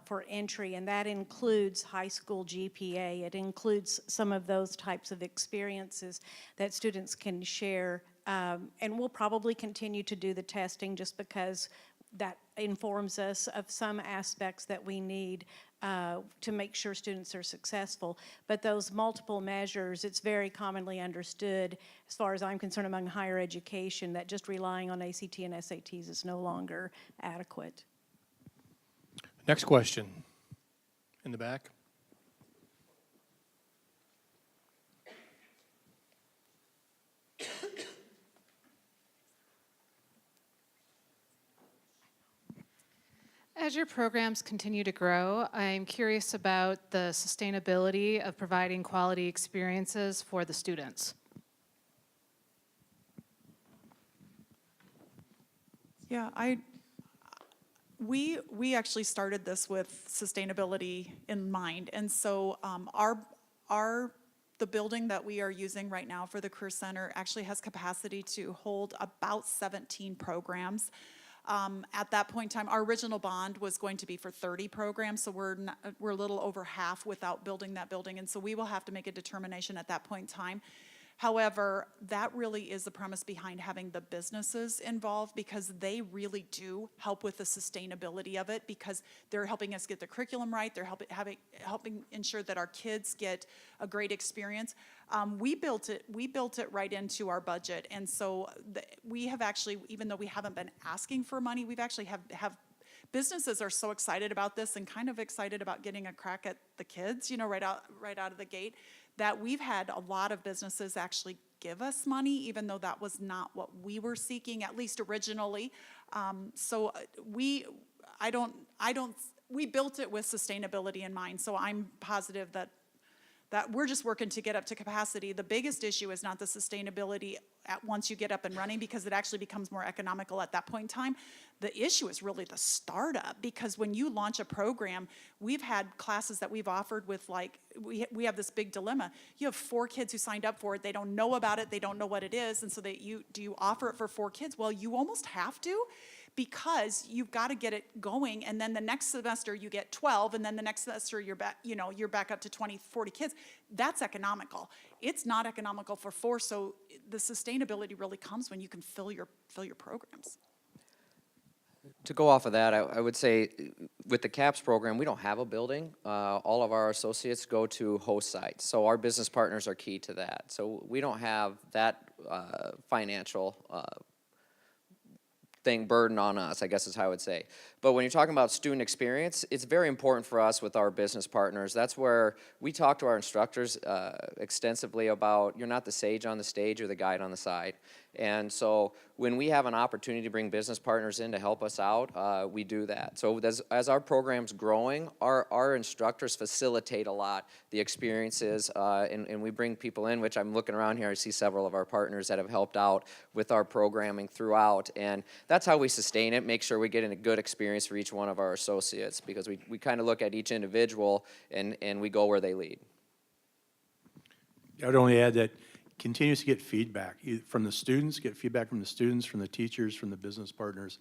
for entry, and that includes high school GPA. It includes some of those types of experiences that students can share, and we'll probably continue to do the testing just because that informs us of some aspects that we need to make sure students are successful. But those multiple measures, it's very commonly understood, as far as I'm concerned, among higher education, that just relying on ACT and SATs is no longer adequate.
Next question. In the back.
As your programs continue to grow, I'm curious about the sustainability of providing quality experiences for the students.
Yeah, we actually started this with sustainability in mind, and so the building that we are using right now for the Career Center actually has capacity to hold about 17 programs. At that point in time, our original bond was going to be for 30 programs, so we're a little over half without building that building, and so we will have to make a determination at that point in time. However, that really is the premise behind having the businesses involved, because they really do help with the sustainability of it, because they're helping us get the curriculum right, they're helping ensure that our kids get a great experience. We built it right into our budget, and so we have actually, even though we haven't been asking for money, we've actually have businesses are so excited about this and kind of excited about getting a crack at the kids, you know, right out of the gate, that we've had a lot of businesses actually give us money, even though that was not what we were seeking, at least originally. We built it with sustainability in mind, so I'm positive that we're just working to get up to capacity. The biggest issue is not the sustainability once you get up and running, because it actually becomes more economical at that point in time. The issue is really the startup, because when you launch a program, we've had classes that we've offered with, like, we have this big dilemma. You have 4 kids who signed up for it, they don't know about it, they don't know what it is, and so do you offer it for 4 kids? Well, you almost have to, because you've got to get it going, and then the next semester you get 12, and then the next semester you're back up to 20, 40 kids. That's economical. It's not economical for 4, so the sustainability really comes when you can fill your programs.
To go off of that, I would say with the CAPS program, we don't have a building. All of our associates go to host sites, so our business partners are key to that. So we don't have that financial burden on us, I guess is how I would say. But when you're talking about student experience, it's very important for us with our business partners. That's where we talk to our instructors extensively about, you're not the sage on the stage or the guide on the side. And so when we have an opportunity to bring business partners in to help us out, we do that. So as our program's growing, our instructors facilitate a lot the experiences, and we bring people in, which I'm looking around here, I see several of our partners that have helped out with our programming throughout, and that's how we sustain it, make sure we get in a good experience for each one of our associates, because we kind of look at each individual and we go where they lead.
I would only add that continues to get feedback from the students, from the teachers, from the business partners,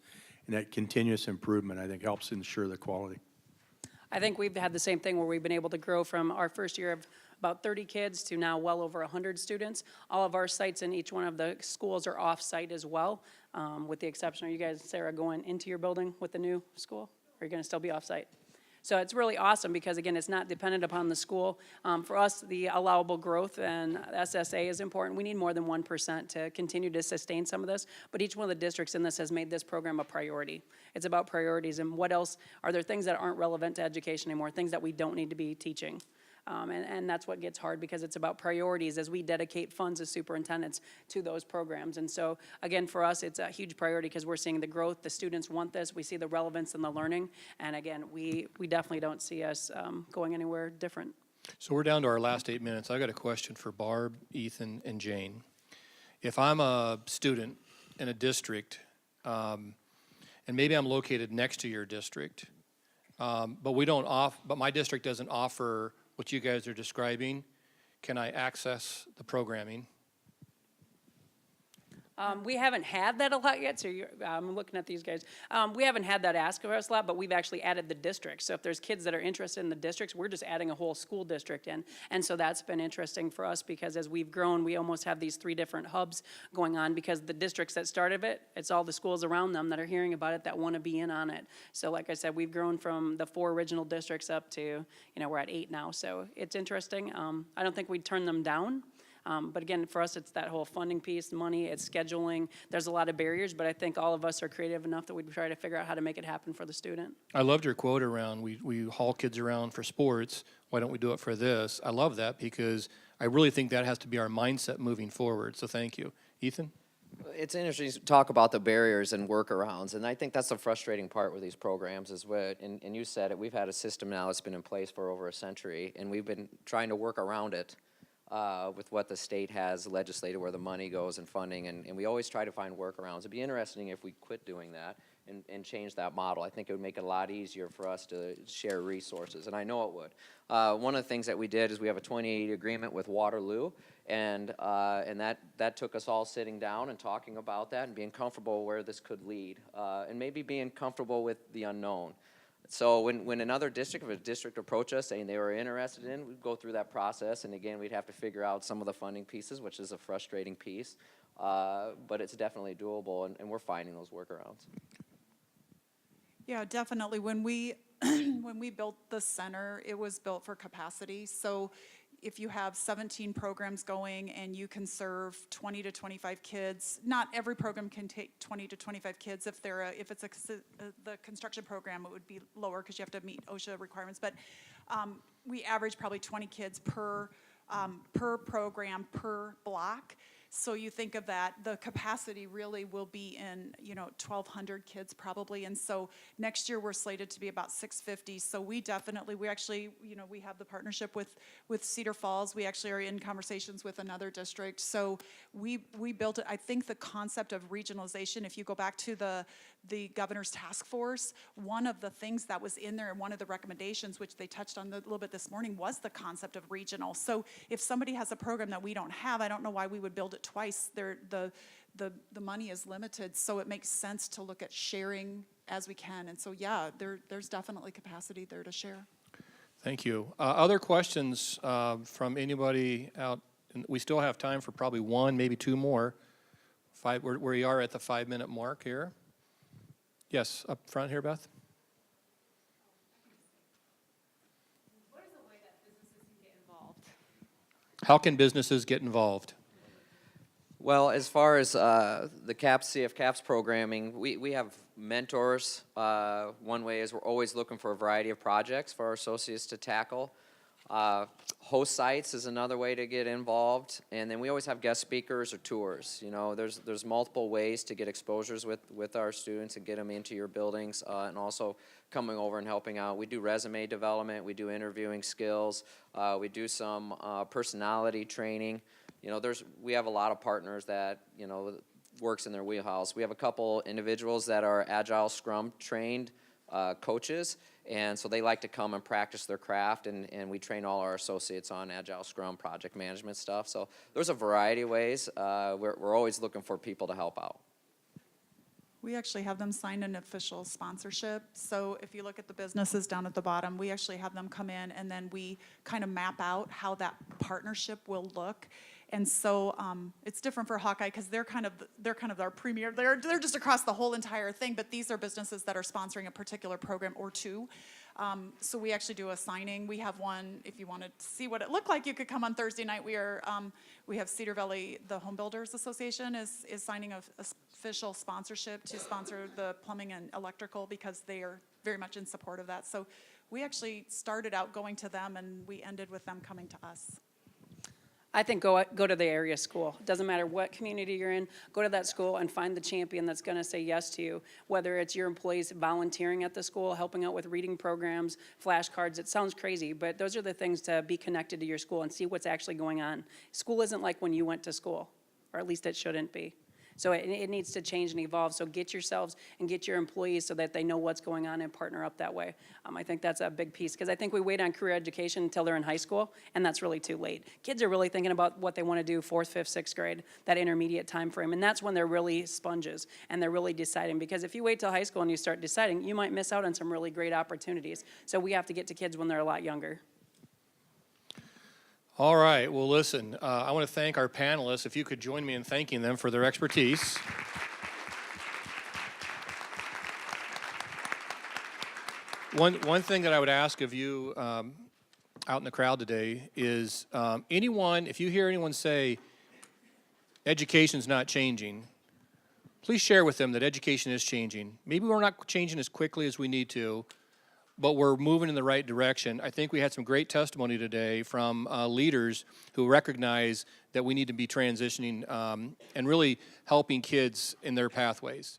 and that continuous improvement, I think, helps ensure the quality.
I think we've had the same thing where we've been able to grow from our first year of about 30 kids to now well over 100 students. All of our sites in each one of the schools are off-site as well, with the exception, are you guys, Sarah, going into your building with the new school? Or are you going to still be off-site? So it's really awesome because, again, it's not dependent upon the school. For us, the allowable growth and SSA is important. We need more than 1% to continue to sustain some of this, but each one of the districts in this has made this program a priority. It's about priorities and what else, are there things that aren't relevant to education anymore, things that we don't need to be teaching? And that's what gets hard, because it's about priorities as we dedicate funds as superintendents to those programs. And so, again, for us, it's a huge priority because we're seeing the growth. The students want this. We see the relevance in the learning. And again, we definitely don't see us going anywhere different.
So we're down to our last 8 minutes. I've got a question for Barb, Ethan, and Jane. If I'm a student in a district, and maybe I'm located next to your district, but my district doesn't offer what you guys are describing, can I access the programming?
We haven't had that a lot yet, so I'm looking at these guys. We haven't had that ask of us a lot, but we've actually added the districts. So if there's kids that are interested in the districts, we're just adding a whole school district in. And so that's been interesting for us because as we've grown, we almost have these 3 different hubs going on because the districts that started it, it's all the schools around them that are hearing about it that want to be in on it. So like I said, we've grown from the 4 original districts up to, we're at 8 now. So it's interesting. I don't think we'd turn them down. But again, for us, it's that whole funding piece, money, it's scheduling. There's a lot of barriers, but I think all of us are creative enough that we try to figure out how to make it happen for the student.
I loved your quote around, we haul kids around for sports. Why don't we do it for this? I love that because I really think that has to be our mindset moving forward. So thank you. Ethan?
It's interesting to talk about the barriers and workarounds, and I think that's the frustrating part with these programs is and you said it, we've had a system now that's been in place for over a century, and we've been trying to work around it with what the state has legislated, where the money goes and funding, and we always try to find workarounds. It'd be interesting if we quit doing that and change that model. I think it would make it a lot easier for us to share resources, and I know it would. One of the things that we did is we have a 2080 agreement with Waterloo, and that took us all sitting down and talking about that and being comfortable where this could lead, and maybe being comfortable with the unknown. So when another district, if a district approached us saying they were interested in, we'd go through that process, and again, we'd have to figure out some of the funding pieces, which is a frustrating piece, but it's definitely doable, and we're finding those workarounds.
Yeah, definitely. When we when we built the center, it was built for capacity. So if you have 17 programs going and you can serve 20 to 25 kids, not every program can take 20 to 25 kids. If it's the construction program, it would be lower because you have to meet OSHA requirements. But we average probably 20 kids per program per block. So you think of that, the capacity really will be in, 1,200 kids probably. And so next year we're slated to be about 650. So we actually, we have the partnership with Cedar Falls. We actually are in conversations with another district. So we built it. I think the concept of regionalization, if you go back to the governor's task force, one of the things that was in there and one of the recommendations, which they touched on a little bit this morning, was the concept of regional. So if somebody has a program that we don't have, I don't know why we would build it twice. The money is limited, so it makes sense to look at sharing as we can. And so, yeah, there's definitely capacity there to share.
Thank you. Other questions from anybody out? We still have time for probably one, maybe two more. We are at the 5-minute mark here. Yes, up front here, Beth.
What is a way that businesses can get involved?
How can businesses get involved?
Well, as far as the CF CAPS programming, we have mentors. One way is we're always looking for a variety of projects for our associates to tackle. Host sites is another way to get involved, and then we always have guest speakers or tours. There's multiple ways to get exposures with our students and get them into your buildings, and also coming over and helping out. We do resume development, we do interviewing skills, we do some personality training. We have a lot of partners that works in their wheelhouse. We have a couple individuals that are Agile Scrum trained coaches, and so they like to come and practice their craft, and we train all our associates on Agile Scrum project management stuff. So there's a variety of ways. We're always looking for people to help out.
We actually have them sign an official sponsorship. So if you look at the businesses down at the bottom, we actually have them come in, and then we kind of map out how that partnership will look. And so it's different for Hawkeye because they're kind of our premier. They're just across the whole entire thing. But these are businesses that are sponsoring a particular program or two. So we actually do a signing. We have one. If you want to see what it looked like, you could come on Thursday night. We have Cedar Valley, the Home Builders Association is signing a official sponsorship to sponsor the plumbing and electrical because they are very much in support of that. So we actually started out going to them, and we ended with them coming to us.
I think go to the area school. It doesn't matter what community you're in. Go to that school and find the champion that's going to say yes to you, whether it's your employees volunteering at the school, helping out with reading programs, flashcards. It sounds crazy, but those are the things to be connected to your school and see what's actually going on. School isn't like when you went to school, or at least it shouldn't be. So it needs to change and evolve. So get yourselves and get your employees so that they know what's going on and partner up that way. I think that's a big piece because I think we wait on career education until they're in high school, and that's really too late. Kids are really thinking about what they want to do 4th, 5th, 6th grade, that intermediate time frame, and that's when they're really sponges and they're really deciding. Because if you wait till high school and you start deciding, you might miss out on some really great opportunities. So we have to get to kids when they're a lot younger.
All right, well, listen, I want to thank our panelists. If you could join me in thanking them for their expertise. One thing that I would ask of you out in the crowd today is if you hear anyone say education's not changing, please share with them that education is changing. Maybe we're not changing as quickly as we need to, but we're moving in the right direction. I think we had some great testimony today from leaders who recognize that we need to be transitioning and really helping kids in their pathways.